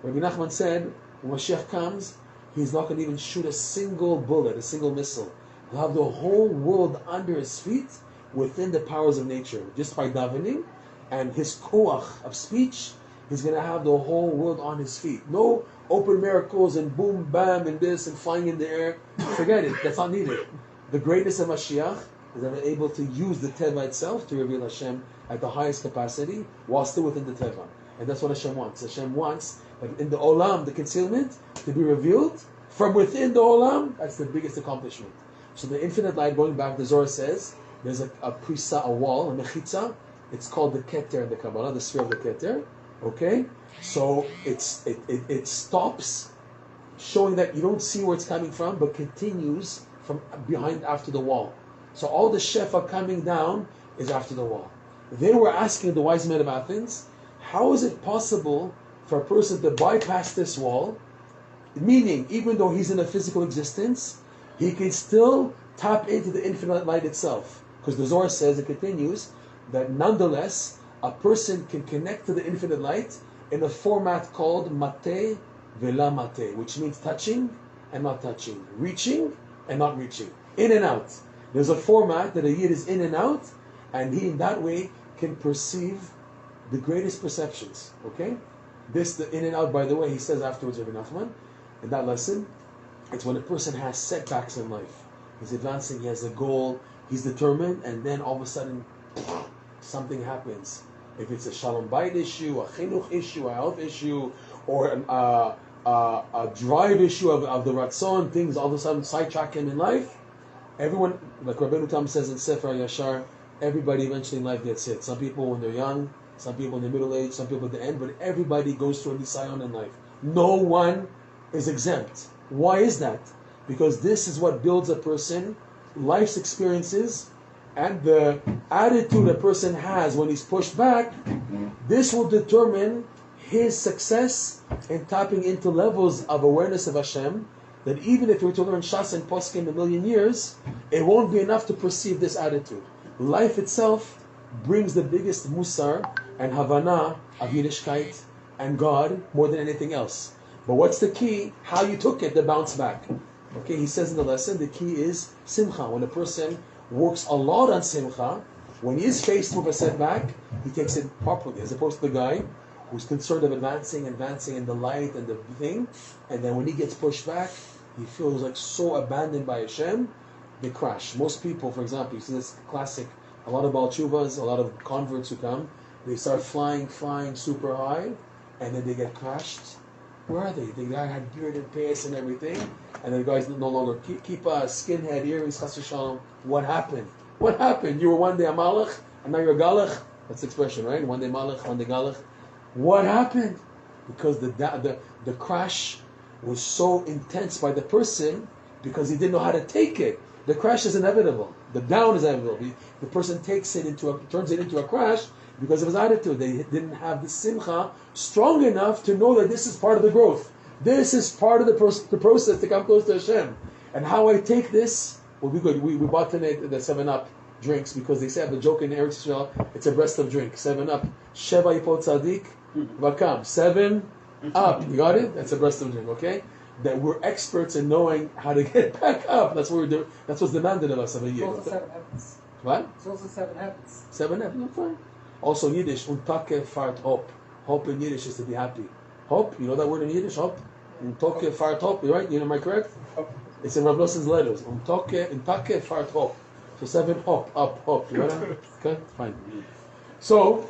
Rabbi Nachman said, when Mashiach comes, He's not going to even shoot a single bullet, a single missile. He'll have the whole world under His feet within the powers of nature. Just by davening and His koach of speech, He's going to have the whole world on His feet. No open miracles and boom, bam, and this and flying in the air. Forget it. That's not needed. The greatness of Mashiach is that we're able to use the Teva itself to reveal Hashem at the highest capacity while still within the Teva. And that's what Hashem wants. Hashem wants that in the Olam, the concealment, to be revealed from within the Olam. That's the biggest accomplishment. So the infinite light, going back, the Zohar says, there's a prisa, a wall, a mechitza. It's called the Keter in the Kabbalah, the sphere of the Keter. Okay? So it stops, showing that you don't see where it's coming from, but continues from behind, after the wall. So all the Shefa coming down is after the wall. They were asking the wise men of Athens, how is it possible for a person to bypass this wall? Meaning, even though he's in a physical existence, he can still tap into the infinite light itself. Because the Zohar says, it continues, that nonetheless, a person can connect to the infinite light in a format called mate vela mate, which means touching and not touching, reaching and not reaching, in and out. There's a format that a yid is in and out, and he in that way can perceive the greatest perceptions. Okay? This, the in and out, by the way, he says afterwards, Rabbi Nachman, in that lesson, it's when a person has setbacks in life. He's advancing, he has a goal, he's determined, and then all of a sudden, something happens. If it's a shalom bayit issue, a chinuch issue, a health issue, or a drive issue of the ratzon, things all of a sudden sidetrack him in life, everyone, like Rabbeinu Tam says in Sefer Yashar, everybody eventually in life gets hit. Some people when they're young, some people in the middle age, some people at the end, but everybody goes through a nisayon in life. No one is exempt. Why is that? Because this is what builds a person, life's experiences, and the attitude a person has when he's pushed back. This will determine his success in tapping into levels of awareness of Hashem, that even if you were to learn Shas and Poskim a million years, it won't be enough to perceive this attitude. Life itself brings the biggest musar and havana of Yiddishkeit and God more than anything else. But what's the key? How you took it, the bounce back. Okay, he says in the lesson, the key is simcha. When a person works a lot on simcha, when he is faced with a setback, he takes it properly, as opposed to the guy who's concerned of advancing in the light and the thing, and then when he gets pushed back, he feels like so abandoned by Hashem, they crash. Most people, for example, you see this classic, a lot of Baal Tshuvas, a lot of converts who come, they start flying super high, and then they get crashed. Where are they? The guy had beard and pace and everything, and the guy's no longer keep a skinhead earrings, chas v'shalom. What happened? What happened? You were one day a malach, and now you're a galach. That's the expression, right? One day malach, one day galach. What happened? Because the crash was so intense by the person, because he didn't know how to take it. The crash is inevitable. The down is inevitable. The person turns it into a crash because of his attitude. They didn't have the simcha strong enough to know that this is part of the growth. This is part of the process to come close to Hashem. And how I take this will be good. We bought tonight the 7-Up drinks because they say, I have a joke in Eretz Yisrael, it's a breast of drink. 7-Up. Sheva Yipot Tzadik Vakam. 7 up. You got it? That's a breast of drink, okay? That we're experts in knowing how to get back up. That's what we're doing. That's what's demanded of us of a year. It's also 7 heavens. What? It's also 7 heavens. 7 heavens, no, fine. Also in Yiddish, untake fart hop. Hope in Yiddish is to be happy. Hope, you know that word in Yiddish? Hope? Untake fart hop, right? You know, am I correct? It's in Rav Noson's letters. Untake fart hop. So 7 hop, up, hop. You know that? Okay, fine. So,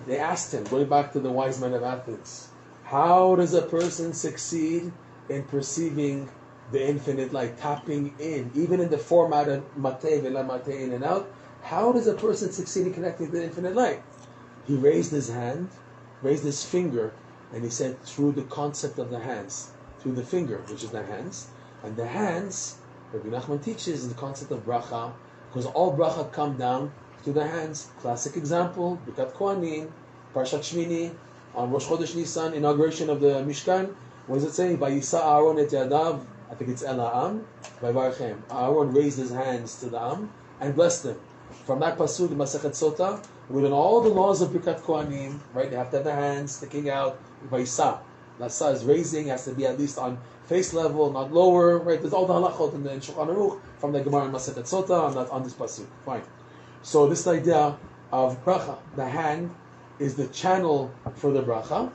they asked him, going back to the wise men of Athens, how does a person succeed in perceiving the infinite light, tapping in, even in the format of mate, vela mate, in and out? How does a person succeed in connecting to the infinite light? He raised his hand, raised his finger, and he said, through the concept of the hands, through the finger, which is the hands, and the hands, Rabbi Nachman teaches the concept of bracha, because all bracha come down to the hands. Classic example, Birkat Kohanim, Parshat Shmini, on Rosh Chodesh Nisan, inauguration of the Mishkan. What does it say? Vayisa Aaron et yadav, I think it's El Ha'am, Vayvarchem. Aaron raised his hands to the Am and blessed them. From that pasuk in Masechet Sota, within all the laws of Birkat Kohanim, right? They have to have the hands sticking out. Vayisa. Lasa is raising, has to be at least on face level, not lower, right? There's all the halachot in the Shulchan Aruch from the Gemara in Masechet Sota on this pasuk. Fine. So this idea of bracha, the hand is the channel for the bracha,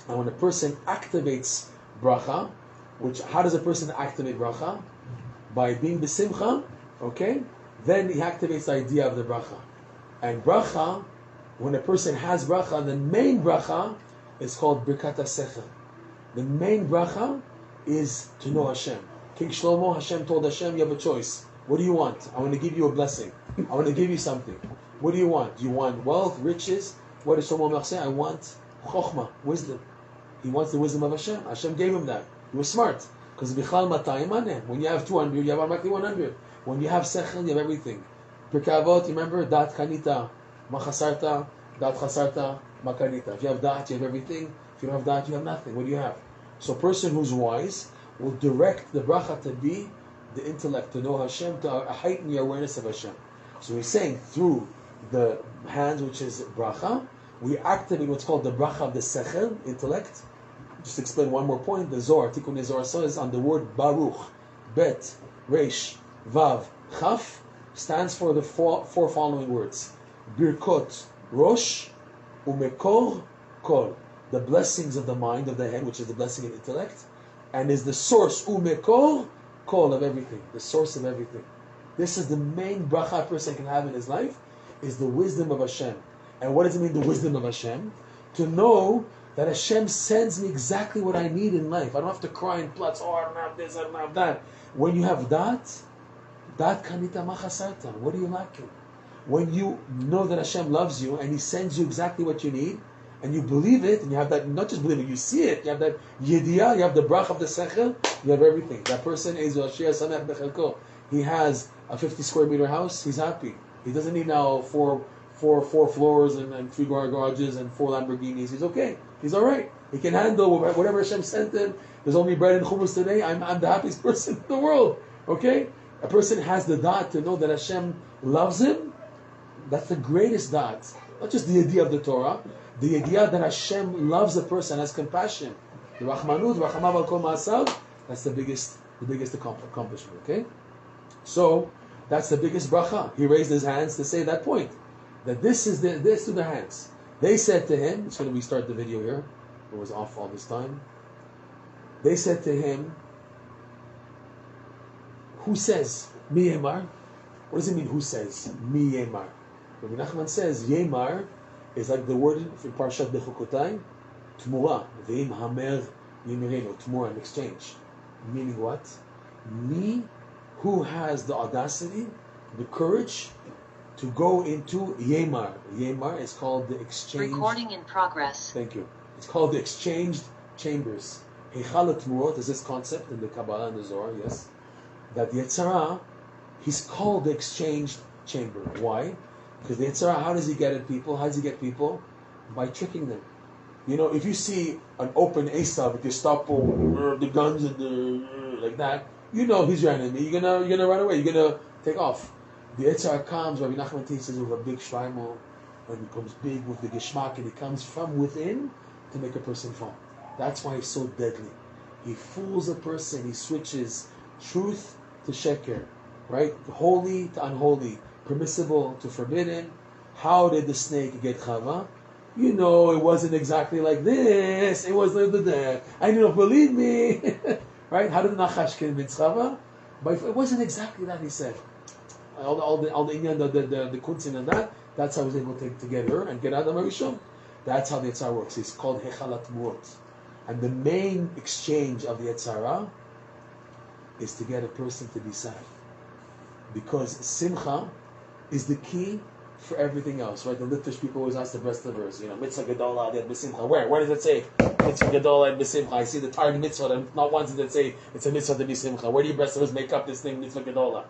and when a person activates bracha, how does a person activate bracha? By being besimcha, okay? Then he activates the idea of the bracha. And bracha When a person has bracha, the main bracha is called Birkat HaSechel. The main bracha is to know Hashem. King Shlomo, Hashem told Hashem, you have a choice. What do you want? I want to give you a blessing. I want to give you something. What do you want? Do you want wealth, riches? What does Shlomo Melech say? I want chokhmah, wisdom. He wants the wisdom of Hashem. Hashem gave him that. He was smart. Because Bichal Matayim Anem. When you have 200, you have automatically 100. When you have Sechel, you have everything. Pirkei Avot, you remember? Dat Kanita, Ma Chasarta, Dat Chasarta, Ma Kanita. If you have Dat, you have everything. If you don't have Dat, you have nothing. What do you have? So a person who's wise will direct the bracha to be the intellect, to know Hashem, to heighten your awareness of Hashem. So he's saying through the hands, which is bracha, we activate what's called the bracha of the sechel, intellect. Just explain one more point. The Zohar, Tikkun Zohar says on the word Baruch, Bet, Resh, Vav, Chaf, stands for the four following words. Birkot, Rosh, Umekor, Kol. The blessings of the mind, of the head, which is the blessing of intellect, and is the source, Umekor, Kol, of everything. The source of everything. This is the main bracha a person can have in his life, is the wisdom of Hashem. And what does it mean, the wisdom of Hashem? To know that Hashem sends me exactly what I need in life. I don't have to cry and plutz, oh, I don't have this, I don't have that. When you have that kanita machasarta, what are you lacking? When you know that Hashem loves you and He sends you exactly what you need, and you believe it, and you have that, not just believe it, you see it, you have that yediyah, you have the brach of the sechel, you have everything. That person is Ashia Samech Bechelko. He has a 50 square meter house, he's happy. He doesn't need now four floors and 3 garages and 4 Lamborghinis. He's okay. He's all right. He can handle whatever Hashem sent him. There's only bread and hummus today. I'm the happiest person in the world. Okay? A person has the da'at to know that Hashem loves him. That's the greatest da'at. Not just the idea of the Torah. The idea that Hashem loves a person, has compassion. The Rachmanut, Rachamav al Kol Ma'asav, that's the biggest accomplishment. Okay? So, that's the biggest bracha. He raised his hands to say that point. That this is this to the hands. They said to him, it's going to restart the video here. It was off all this time. They said to him, who says? Mi Yemar? What does it mean, who says? Mi Yemar. Rabbi Nachman says, Yemar is like the word in Parshat Bechukotai, Tmura, Ve'im Hamer Yimireno, Tmura, an exchange. Meaning what? Me, who has the audacity, the courage, to go into Yemar. Yemar is called the exchange. Recording in progress. Thank you. It's called the exchanged chambers. Heichal Tmurot is this concept in the Kabbalah and the Zohar, yes. That the Yetzer Hara, he's called the exchanged chamber. Why? Because the Yetzer Hara, how does he get at people? How does he get people? By tricking them. You know, if you see an open Esav with Gestapo, the guns and the like that, you know he's your enemy. You're gonna run away. You're gonna take off. The Yetzer Hara comes, Rabbi Nachman teaches, with a big shleimo, and it becomes big with the geschmack, and it comes from within to make a person fall. That's why he's so deadly. He fools a person. He switches truth to sheker, right? Holy to unholy, permissible to forbidden. How did the snake get Chava? You know, it wasn't exactly like this. It was like that. And you don't believe me, right? How did Nachash convince Chava? But it wasn't exactly that, he said. All the Indian, the kuntzin and that. That's how he was able to get her and get Adam Arishon. That's how the Yetzer Hara works. It's called Hechalat Murot. And the main exchange of the Yetzer Hara is to get a person to be sad. Because Simcha is the key for everything else, right? The Litvish people always ask the rest of the verse, you know, Mitzvah Gedola Ad B'Simcha. Where does it say Mitzvah Gedola Ad B'Simcha? I see the Targum Mitzvah, and not once does it say it's a Mitzvah to be Simcha. Where do you rest of us make up this thing, Mitzvah Gedola?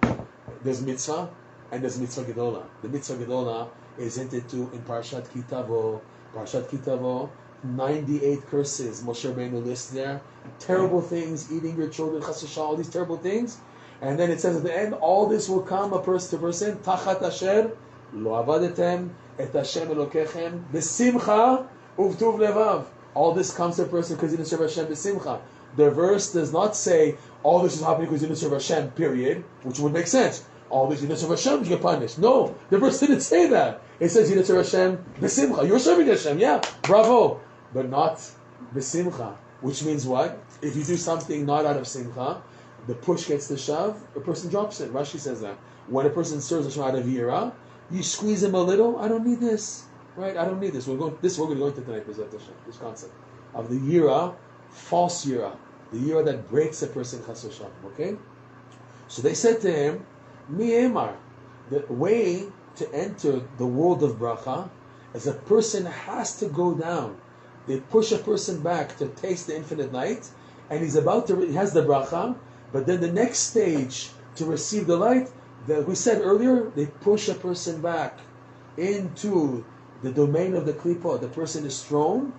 There's Mitzvah, and there's Mitzvah Gedola. The Mitzvah Gedola is hinted to in Parshat Kitavo. Parshat Kitavo, 98 curses Moshe Rabbeinu lists there. Terrible things, eating your children, chas v'shalom, all these terrible things. And then it says at the end, all this will come a person to person, tachat asher lo avadetem et Hashem Elokechem b'simcha uvtuv levav. All this comes to a person because he didn't serve Hashem b'simcha. The verse does not say, all this is happening because you didn't serve Hashem, period, which would make sense. All this, you didn't serve Hashem, you get punished. No, the verse didn't say that. It says you didn't serve Hashem b'simcha. You're serving Hashem, yeah, bravo. But not b'simcha. Which means what? If you do something not out of simcha, the push gets the shove, a person drops it. Rashi says that. When a person serves Hashem out of yira, you squeeze him a little, I don't need this. right? I don't need this. We're going to go into tonight, this concept of the yira, false yira, the yira that breaks a person, chas v'shalom. Okay, so they said to him, "Mi emar, the way to enter the world of bracha is a person has to go down. They push a person back to taste the infinite light, and he has the bracha, but then the next stage to receive the light, that we said earlier, they push a person back into the domain of the klipa. The person is thrown.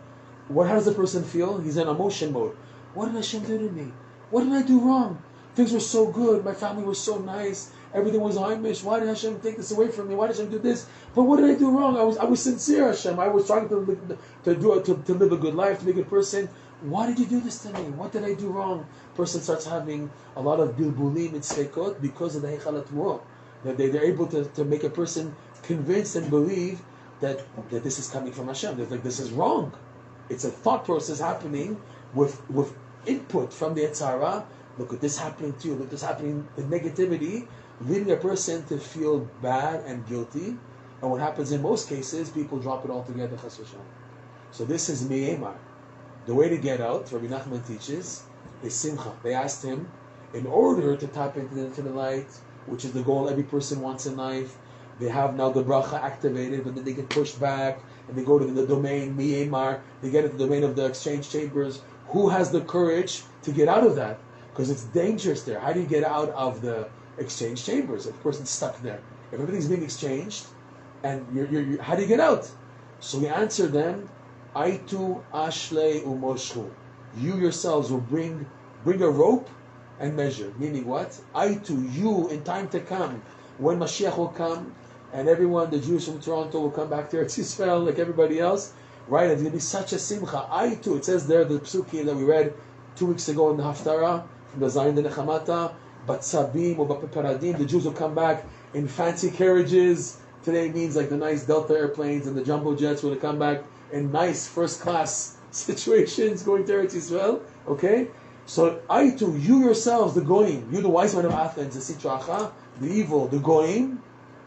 How does the person feel? He's in emotion mode. What did Hashem do to me? What did I do wrong? Things were so good. My family was so nice. Everything was Heimish. Why did Hashem take this away from me? Why did Hashem do this? But what did I do wrong? I was sincere, Hashem. I was trying to live a good life, to be a good person. Why did you do this to me? What did I do wrong? Person starts having a lot of bilbulim and sfekot because of the Heichal HaTmuah. That they're able to make a person convinced and believe that this is coming from Hashem. They're like, this is wrong. It's a thought process happening with input from the Yetzer Hara. Look at this happening to you. Look at this happening. The negativity leading a person to feel bad and guilty. And what happens in most cases, people drop it all together. Chas v'shalom. So this is mi'emar. The way to get out, Rabbi Nachman teaches, is simcha. They asked him, in order to tap into the light, which is the goal every person wants in life, they have now the bracha activated, but then they get pushed back, and they go to the domain, mi'emar, they get into the domain of the exchange chambers. Who has the courage to get out of that? Because it's dangerous there. How do you get out of the exchange chambers if a person's stuck there? If everything's being exchanged, and you're how do you get out? So he answered them, Aitu ashle umoshu. You yourselves will bring a rope and measure. Meaning what? Aitu, you in time to come, when Mashiach will come, and everyone, the Jews from Toronto, will come back to Eretz Yisrael like everybody else. Right? It's going to be such a simcha. Aitu, it says there, the psuki that we read 2 weeks ago in the Haftarah, from the Zayin de Nechamata, Batsabim or Bapaparadim, the Jews will come back in fancy carriages. Today means like the nice Delta airplanes and the jumbo jets will come back in nice first class situations going to Eretz Yisrael. Okay? So, Aitu, you yourselves, the Goyim, you the wise men of Athens, the Sitracha, the evil, the Goyim,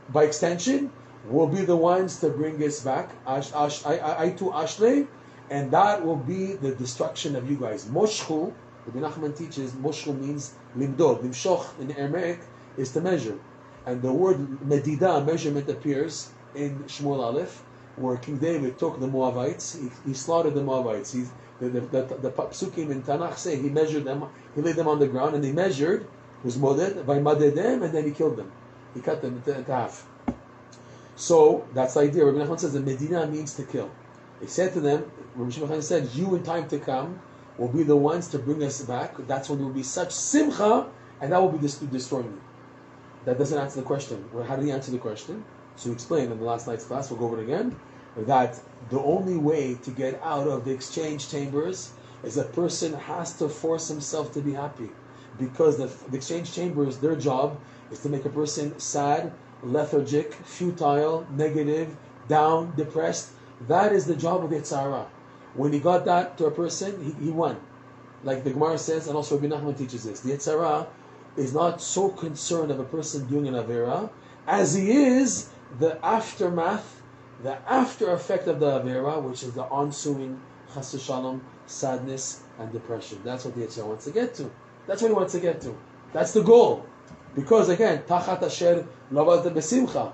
by extension, will be the ones to bring us back. Aitu Ashle, and that will be the destruction of you guys. Moshchu, Rabbi Nachman teaches, Moshchu means limdod. Limshoch in Aramaic is to measure. And the word medida, measurement, appears in Shmuel Aleph, where King David took the Moabites, he slaughtered the Moabites. The psukim in Tanakh say he measured them, he laid them on the ground, and they measured, was moded, by madedem, and then he killed them. He cut them into half. So that's the idea. Rabbi Nachman says that Medina means to kill. He said to them, Rabbi Shimon said, you in time to come will be the ones to bring us back. That's when there will be such simcha, and that will be destroying you. That doesn't answer the question. Well, how did he answer the question? So he explained in the last night's class, we'll go over it again, that the only way to get out of the exchange chambers is a person has to force himself to be happy. Because the exchange chambers, their job is to make a person sad, lethargic, futile, negative, down, depressed. That is the job of the Yetzer Hara. When he got that to a person, he won. Like the Gemara says, and also Rabbi Nachman teaches this, the Yetzer Hara is not so concerned of a person doing an Avera as he is the aftermath, the after effect of the Avera, which is the ensuing Chas Shalom, sadness and depression. That's what the Yetzer Hara wants to get to. That's what he wants to get to. That's the goal. Because again, Tachat Asher Lavata Besimcha.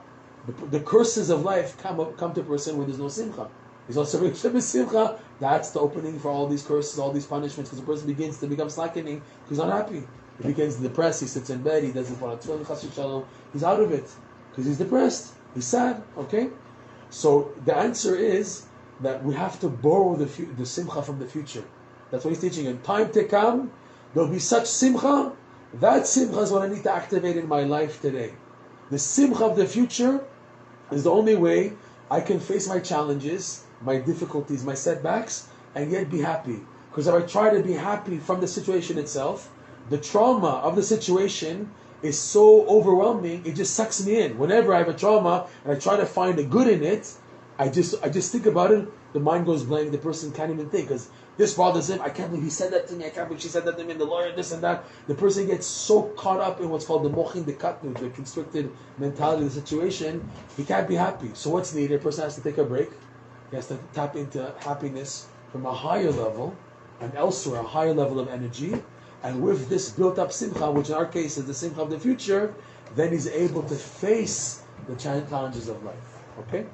The curses of life come to a person when there's no simcha. He's also simcha. That's the opening for all these curses, all these punishments, because the person begins to become slackening. He's not happy. He begins to depress. He sits in bed. He doesn't want to tefillin, shalom. He's out of it because he's depressed. He's sad. Okay. So the answer is that we have to borrow the simcha from the future. That's what he's teaching. In time to come, there'll be such simcha. That simcha is what I need to activate in my life today. The simcha of the future is the only way I can face my challenges, my difficulties, my setbacks, and yet be happy. Because if I try to be happy from the situation itself, the trauma of the situation is so overwhelming, it just sucks me in. Whenever I have a trauma and I try to find the good in it, I just think about it, the mind goes blank, the person can't even think, because this bothers him, I can't believe he said that to me, I can't believe she said that to me, and the lawyer, this and that. The person gets so caught up in what's called the mochin de katnu, the constricted mentality of the situation, he can't be happy. So what's needed? A person has to take a break, he has to tap into happiness from a higher level, and elsewhere, a higher level of energy, and with this built up simcha, which in our case is the simcha of the future, then he's able to face the challenges of life. Okay?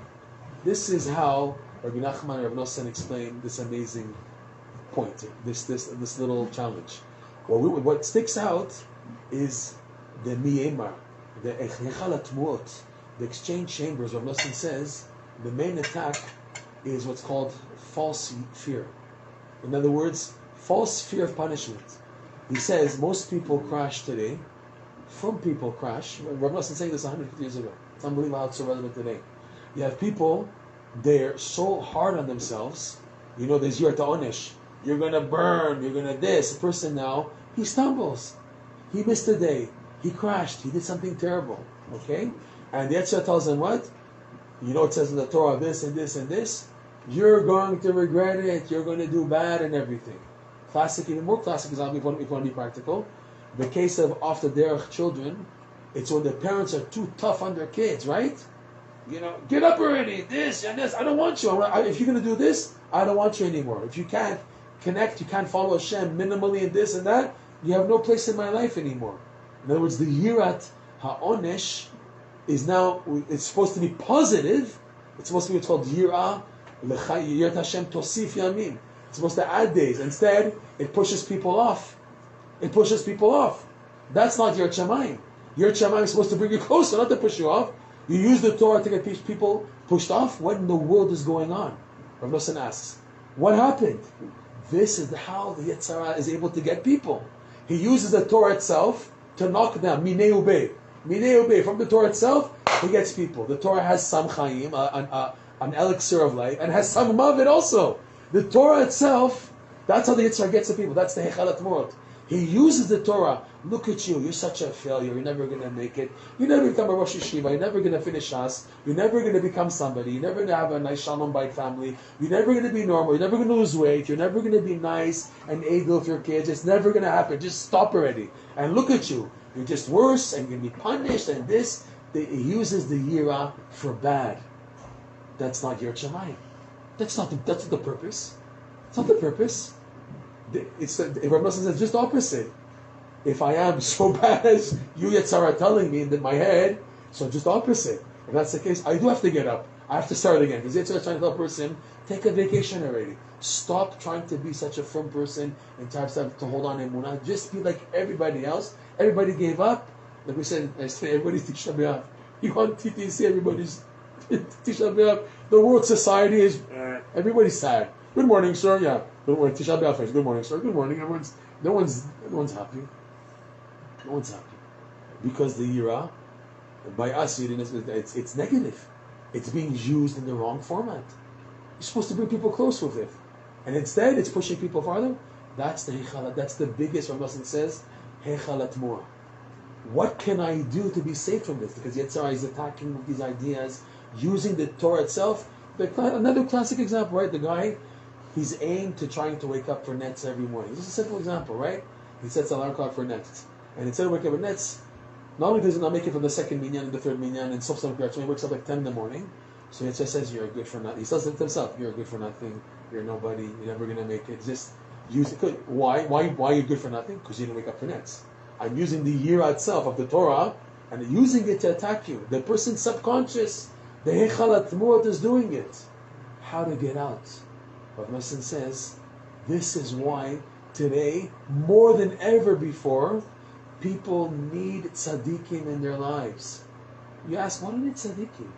This is how Rabbi Nachman and Rabbi Nosson explain this amazing point, this little challenge. What sticks out is the miyemar, the echal atmuot, the exchange chambers. Rabbi Nosson says the main attack is what's called false fear. In other words, false fear of punishment. He says most people crash today from people crash. Rabbi Nosson saying this 150 years ago. It's unbelievable how it's so relevant today. You have people, they're so hard on themselves. You know, there's Yirta Onish. You're going to burn, you're going to this. A person now, he stumbles. He missed a day. He crashed. He did something terrible. Okay? And the Yetzirah tells him what? You know, it says in the Torah this and this and this. You're going to regret it. You're going to do bad and everything. Classic, even more classic example if you want to be practical. The case of off the derech children, it's when the parents are too tough on their kids, right? You know, get up already, this and this. I don't want you. If you're going to do this, I don't want you anymore. If you can't connect, you can't follow Hashem minimally and this and that, you have no place in my life anymore. In other words, the yirat ha'onesh is now, it's supposed to be positive. It's supposed to be what's called yirat Hashem tosif yamin. It's supposed to add days. Instead, it pushes people off. It pushes people off. That's not Yirat Shamayim. Yirat Shamayim is supposed to bring you closer, not to push you off. You use the Torah to get people pushed off. What in the world is going on? Rav Nosson asks, what happened? This is how the Yetzer Hara is able to get people. He uses the Torah itself to knock down. Minei ubei. Minei ubei. From the Torah itself, he gets people. The Torah has some chayim, an elixir of life, and has some mavet also. The Torah itself, that's how the Yetzer Hara gets the people. That's the Hechalat Murot. He uses the Torah. Look at you. You're such a failure. You're never going to make it. You're never become a Rosh Yeshiva. You're never going to finish Shas. You're never going to become somebody. You're never going to have a nice Shalom Bayit family. You're never going to be normal. You're never going to lose weight. You're never going to be nice and able with your kids. It's never going to happen. Just stop already. And look at you. You're just worse and you're going to be punished and this. He uses the Yira for bad. That's not Yirat Shamayim. That's not the purpose. It's not the purpose. It's Rabbi Nosson says just the opposite. If I am so bad as you Yetzer Hara telling me in my head, so just the opposite. If that's the case, I do have to get up. I have to start again. Because Yetzer Hara is trying to tell a person, take a vacation already. Stop trying to be such a firm person and try to hold on to emunah. Just be like everybody else. Everybody gave up. Like we said, everybody's Tisha B'Av. You want TTC, everybody's Tisha B'Av. The world society is, everybody's sad. Good morning, sir. Yeah. Good morning. Tisha B'Av. Good morning, sir. Good morning. No one's happy. No one's happy. Because the Yira, by us, it's negative. It's being used in the wrong format. You're supposed to bring people close with it. And instead, it's pushing people farther. That's the Hechalat. That's the biggest, Rav Nosson says, Hechalat Moa. What can I do to be safe from this? Because Yetzer Hara is attacking with these ideas, using the Torah itself. Another classic example, right? The guy, he's aimed to trying to wake up for nets every morning. This is a simple example, right? He sets an alarm clock for nets. And instead of waking up with nets, not only does he not make it from the second minyan and the third minyan and so he wakes up like 10 in the morning. So Yetzer Hara says, you're good for nothing. He says it to himself, you're good for nothing, you're nobody, you're never going to make it. Just use it. Why are you good for nothing? Because you didn't wake up for nets. I'm using the Yira itself of the Torah and using it to attack you. The person's subconscious, the Hechalat Mu'at is doing it. How to get out? Rav Nosson says, this is why today, more than ever before, people need tzaddikim in their lives. You ask, why do you need tzaddikim?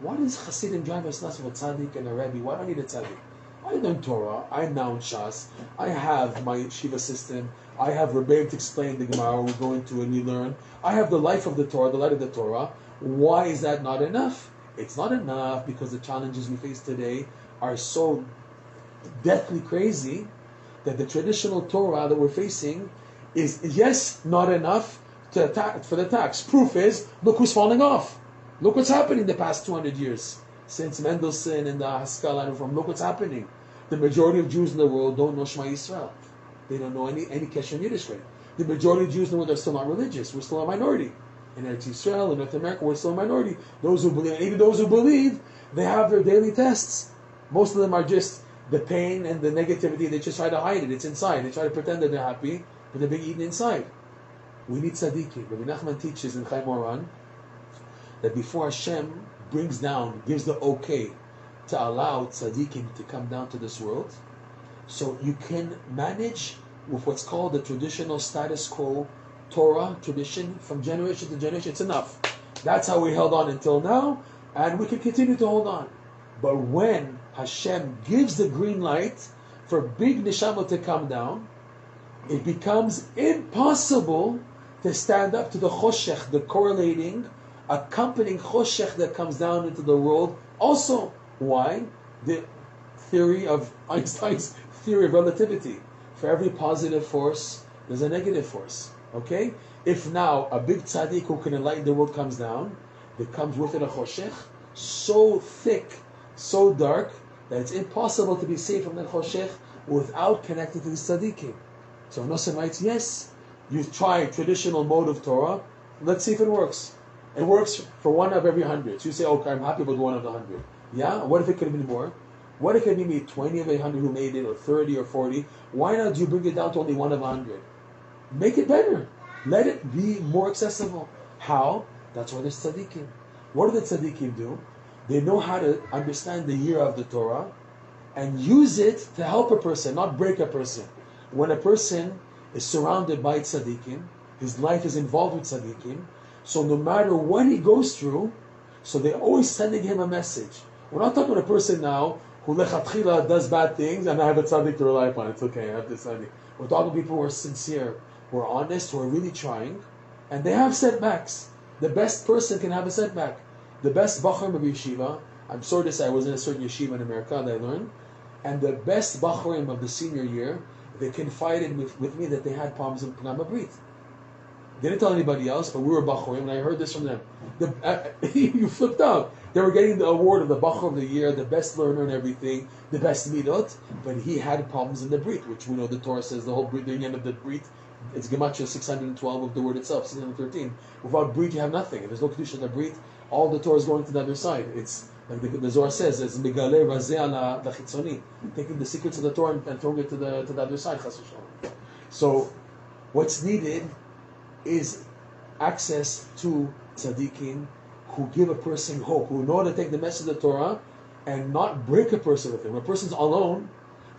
Why does Hasidim drive us nuts with a tzaddik and a rebbe? Why do I need a tzaddik? I learn Torah, I know Shas, I have my yeshiva system, I have Rebbeim to explain the Gemara we go into and we learn. I have the life of the Torah, the light of the Torah. Why is that not enough? It's not enough because the challenges we face today are so deathly crazy that the traditional Torah that we're facing is, yes, not enough to attack for the attacks. Proof is, look who's falling off. Look what's happening in the past 200 years. since Mendelssohn and the Haskalah and from, look what's happening. The majority of Jews in the world don't know Shema Yisrael. They don't know any Kesher Yiddishkeit. The majority of Jews in the world are still not religious. We're still a minority. In Eretz Yisrael, in North America, we're still a minority. Those who believe, and even those who believe, they have their daily tests. Most of them are just the pain and the negativity. They just try to hide it. It's inside. They try to pretend that they're happy, but they're being eaten inside. We need tzaddikim. Rabbi Nachman teaches in Chaim Moran that before Hashem brings down, gives the okay to allow tzaddikim to come down to this world, so you can manage with what's called the traditional status quo Torah tradition from generation to generation. It's enough. That's how we held on until now, and we can continue to hold on. But when Hashem gives the green light for big neshama to come down, it becomes impossible to stand up to the choshech, the correlating, accompanying choshech that comes down into the world. Also, why? The theory of Einstein's theory of relativity. For every positive force, there's a negative force. Okay? If now a big tzaddik who can enlighten the world comes down, there comes with it a choshech so thick, so dark, that it's impossible to be saved from that choshech without connecting to the tzaddikim. So Nosson writes, yes, you try traditional mode of Torah, let's see if it works. It works for 1 of every 100. So you say, okay, I'm happy with 1 of the 100. Yeah? What if it could have been more? What if it could be 20 of 100 who made it, or 30 or 40? Why not do you bring it down to only 1 of 100? Make it better. Let it be more accessible. How? That's why there's tzaddikim. What do the tzaddikim do? They know how to understand the year of the Torah and use it to help a person, not break a person. When a person is surrounded by tzaddikim, his life is involved with tzaddikim, so no matter what he goes through, so they're always sending him a message. We're not talking about a person now who lechatchila does bad things and I have a tzaddik to rely upon. It's okay, I have this tzaddik. We're talking people who are sincere, who are honest, who are really trying, and they have setbacks. The best person can have a setback. The best Bachar of Yeshiva, I'm sorry to say I was in a certain yeshiva in America that I learned, and the best Bacharim of the senior year, they confided with me that they had problems in Pnam Brit. They didn't tell anybody else, but we were Bacharim, and I heard this from them. You flipped out. They were getting the award of the Bachar of the year, the best learner and everything, the best midot, but he had problems in the Brit, which we know the Torah says the whole Brit, the end of the Brit, it's Gematria 612 of the word itself, 613. Without Brit, you have nothing. If there's no Kedusha in the Brit, all the Torah is going to the other side. It's like the Zohar says, it's Megale Razeh ala Chitzoni, taking the secrets of the Torah and throwing it to the other side. So, what's needed is access to tzaddikim who give a person hope, who know how to take the message of the Torah and not break a person with it. When a person's alone,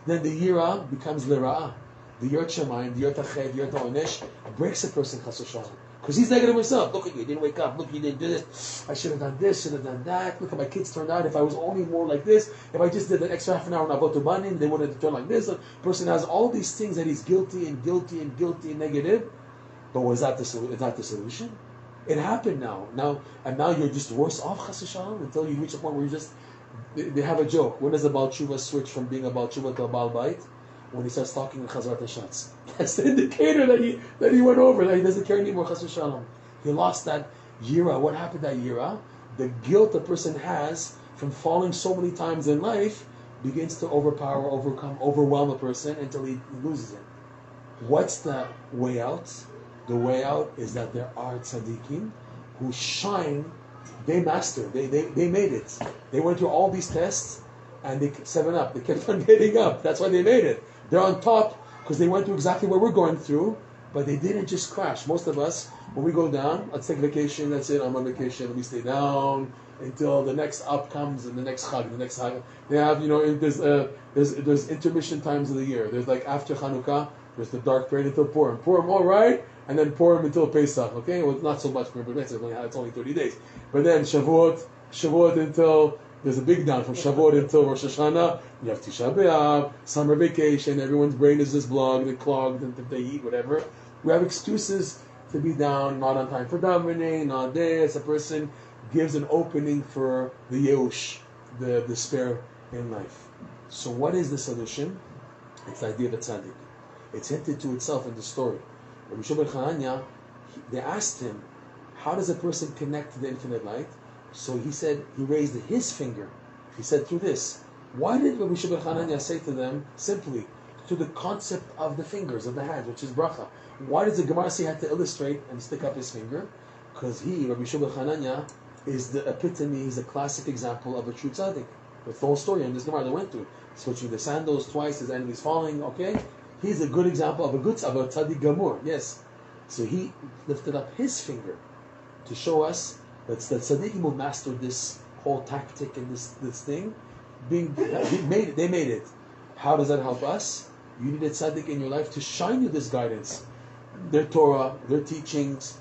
then the yira becomes lira'ah. The Yirat Shamayim, the Yirat Ached, the Yirat Ha'onesh breaks a person, chas v'shalom. Because he's negative himself. Look at you, didn't wake up. Look, you didn't do this. I should have done this, should have done that. Look how my kids turned out. If I was only more like this, if I just did an extra half an hour on Avodah Banim, they would have turned like this. The person has all these things that he's guilty and guilty and guilty and negative. But was that the solution? It happened now. And now you're just worse off, chas v'shalom, until you reach a point where you just... They have a joke. When does a Baal Tshuva switch from being a Baal Tshuva to a Baal Bait? When he starts talking in Chazrat HaShatz. That's the indicator that he went over, that he doesn't care anymore, chas v'shalom. He lost that yira. What happened that yira? The guilt a person has from falling so many times in life begins to overwhelm a person until he loses it. What's the way out? The way out is that there are tzaddikim who shine, they mastered, they made it. They went through all these tests and they 7-up. They kept on getting up. That's why they made it. They're on top because they went through exactly what we're going through, but they didn't just crash. Most of us, when we go down, let's take vacation, that's it, I'm on vacation, we stay down until the next up comes and the next Chag. They have, there's intermission times of the year. There's like after Chanukah, there's the dark period until Purim. Purim, all right, and then Purim until Pesach, okay? Well, not so much for Pesach, it's only 30 days. But then Shavuot until... There's a big down from Shavuot until Rosh Hashanah. You have Tisha B'Av, summer vacation, everyone's brain is just blogged and clogged and they eat, whatever. We have excuses to be down, not on time for davening, not this. A person gives an opening for the Yeush, the despair in life. So what is the solution? It's the idea of a tzaddik. It's hinted to itself in the story. Rabbi Yeshua ben Chananya, they asked him, how does a person connect to the infinite light? So he said, he raised his finger He said through this. Why did Rabbi Shimon Hananya say to them simply to the concept of the fingers of the hand, which is bracha? Why does the Gemara say he had to illustrate and stick up his finger? Because he, Rabbi Shimon Hananya, is the epitome, he's a classic example of a true tzaddik. The whole story in this Gemara that went through, switching the sandals twice, his enemies falling. Okay, he's a good example of a tzaddik gamur. Yes, so he lifted up his finger to show us that the tzaddikim who mastered this whole tactic and this thing. They made it. How does that help us? You need a tzaddik in your life to shine you this guidance. Their Torah, their teachings,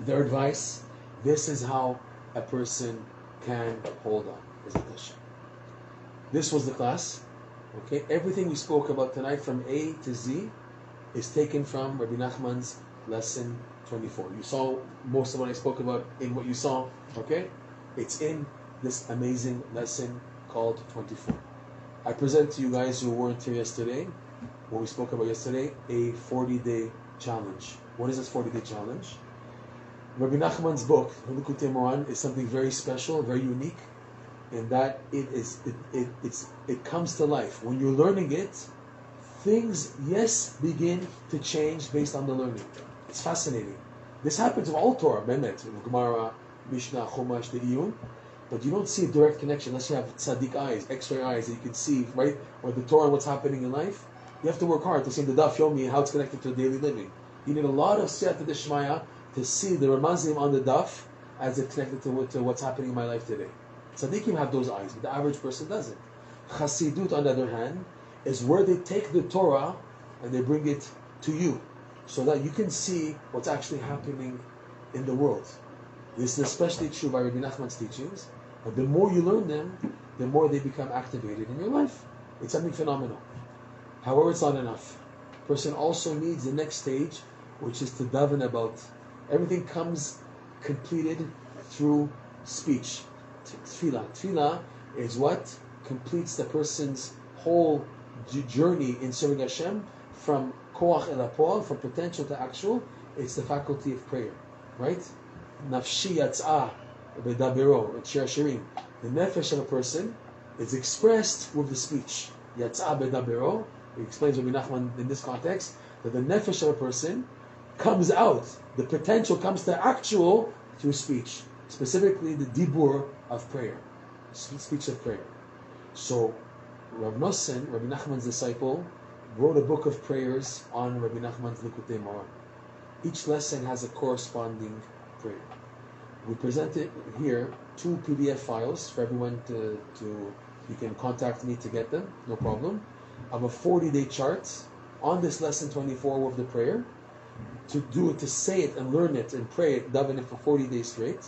their advice. This is how a person can hold on. This was the class. Okay, everything we spoke about tonight from A to Z is taken from Rabbi Nachman's lesson 24. You saw most of what I spoke about in what you saw. Okay, it's in this amazing lesson called 24. I present to you guys who weren't here yesterday, what we spoke about yesterday, a 40-day challenge. What is this 40-day challenge? Rabbi Nachman's book, Likutei Moharan, is something very special, very unique, in that it comes to life. When you're learning it, things, yes, begin to change based on the learning. It's fascinating. This happens with all Torah, Mehmet, Gemara, Mishnah, Chumash, the Iyun. But you don't see a direct connection unless you have tzaddik eyes, X-ray eyes that you can see, right? Or the Torah and what's happening in life. You have to work hard to see the daf yomi and how it's connected to daily living. You need a lot of siyata d'shmaya to see the ramazim on the daf as it's connected to what's happening in my life today. Tzaddikim have those eyes, but the average person doesn't. Chassidut, on the other hand, is where they take the Torah and they bring it to you so that you can see what's actually happening in the world. This is especially true by Rabbi Nachman's teachings. But the more you learn them, the more they become activated in your life. It's something phenomenal. However, it's not enough. A person also needs the next stage, which is to daven about. Everything comes completed through speech. Tefillah. Tefillah is what completes the person's whole journey in serving Hashem from koach el hapol, from potential to actual. It's the faculty of prayer, right? Nafshi yatzah bedabero, shir shirim. The nefesh of a person is expressed with the speech. Yatzah bedabero. He explains Rabbi Nachman in this context that the nefesh of a person comes out. The potential comes to actual through speech, specifically the dibur of prayer, speech of prayer. So, Rav Nosson, Rabbi Nachman's disciple, wrote a book of prayers on Rabbi Nachman's Likutei Moharan. Each lesson has a corresponding prayer. We presented here 2 PDF files for everyone to you can contact me to get them, no problem. I have a 40-day chart on this lesson 24 with the prayer to do it, to say it and learn it and pray it, daven it for 40 days straight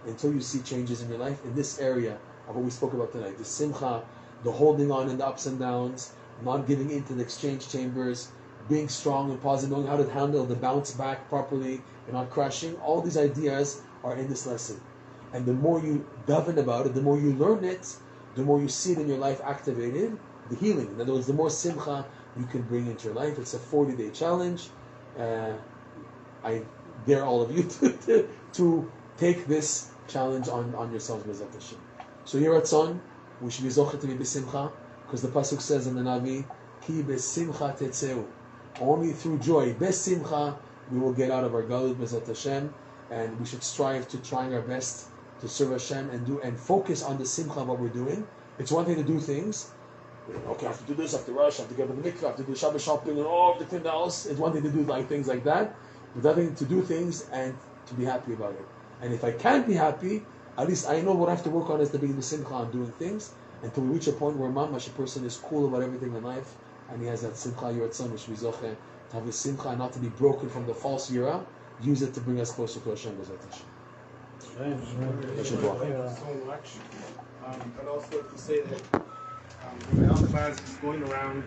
until you see changes in your life in this area of what we spoke about tonight. The simcha, the holding on in the ups and downs, not giving into the exchange chambers, being strong and positive, knowing how to handle the bounce back properly and not crashing. All these ideas are in this lesson. And the more you daven about it, the more you learn it, the more you see it in your life activated, the healing. In other words, the more simcha you can bring into your life. It's a 40-day challenge. I dare all of you to take this challenge on yourselves, B'ezrat Hashem. So here at Son, we should be zochet to be besimcha, because the pasuk says in the Navi, Ki besimcha tetzeu. Only through joy, besimcha, we will get out of our galut, B'ezrat Hashem, and we should strive to trying our best to serve Hashem and focus on the simcha of what we're doing. It's one thing to do things. Okay, I have to do this, I have to rush, I have to get to the mikveh, I have to do Shabbat shopping and all the things else. It's one thing to do things like that, but other thing to do things and to be happy about it. And if I can't be happy, at least I know what I have to work on is to be the simcha on doing things until we reach a point where mamash, a person is cool about everything in life and he has that simcha yirat, which we zoche to have a simcha and not to be broken from the false yira. Use it to bring us closer to Hashem. Thank you so much. I'd also like to say that Al Class is going around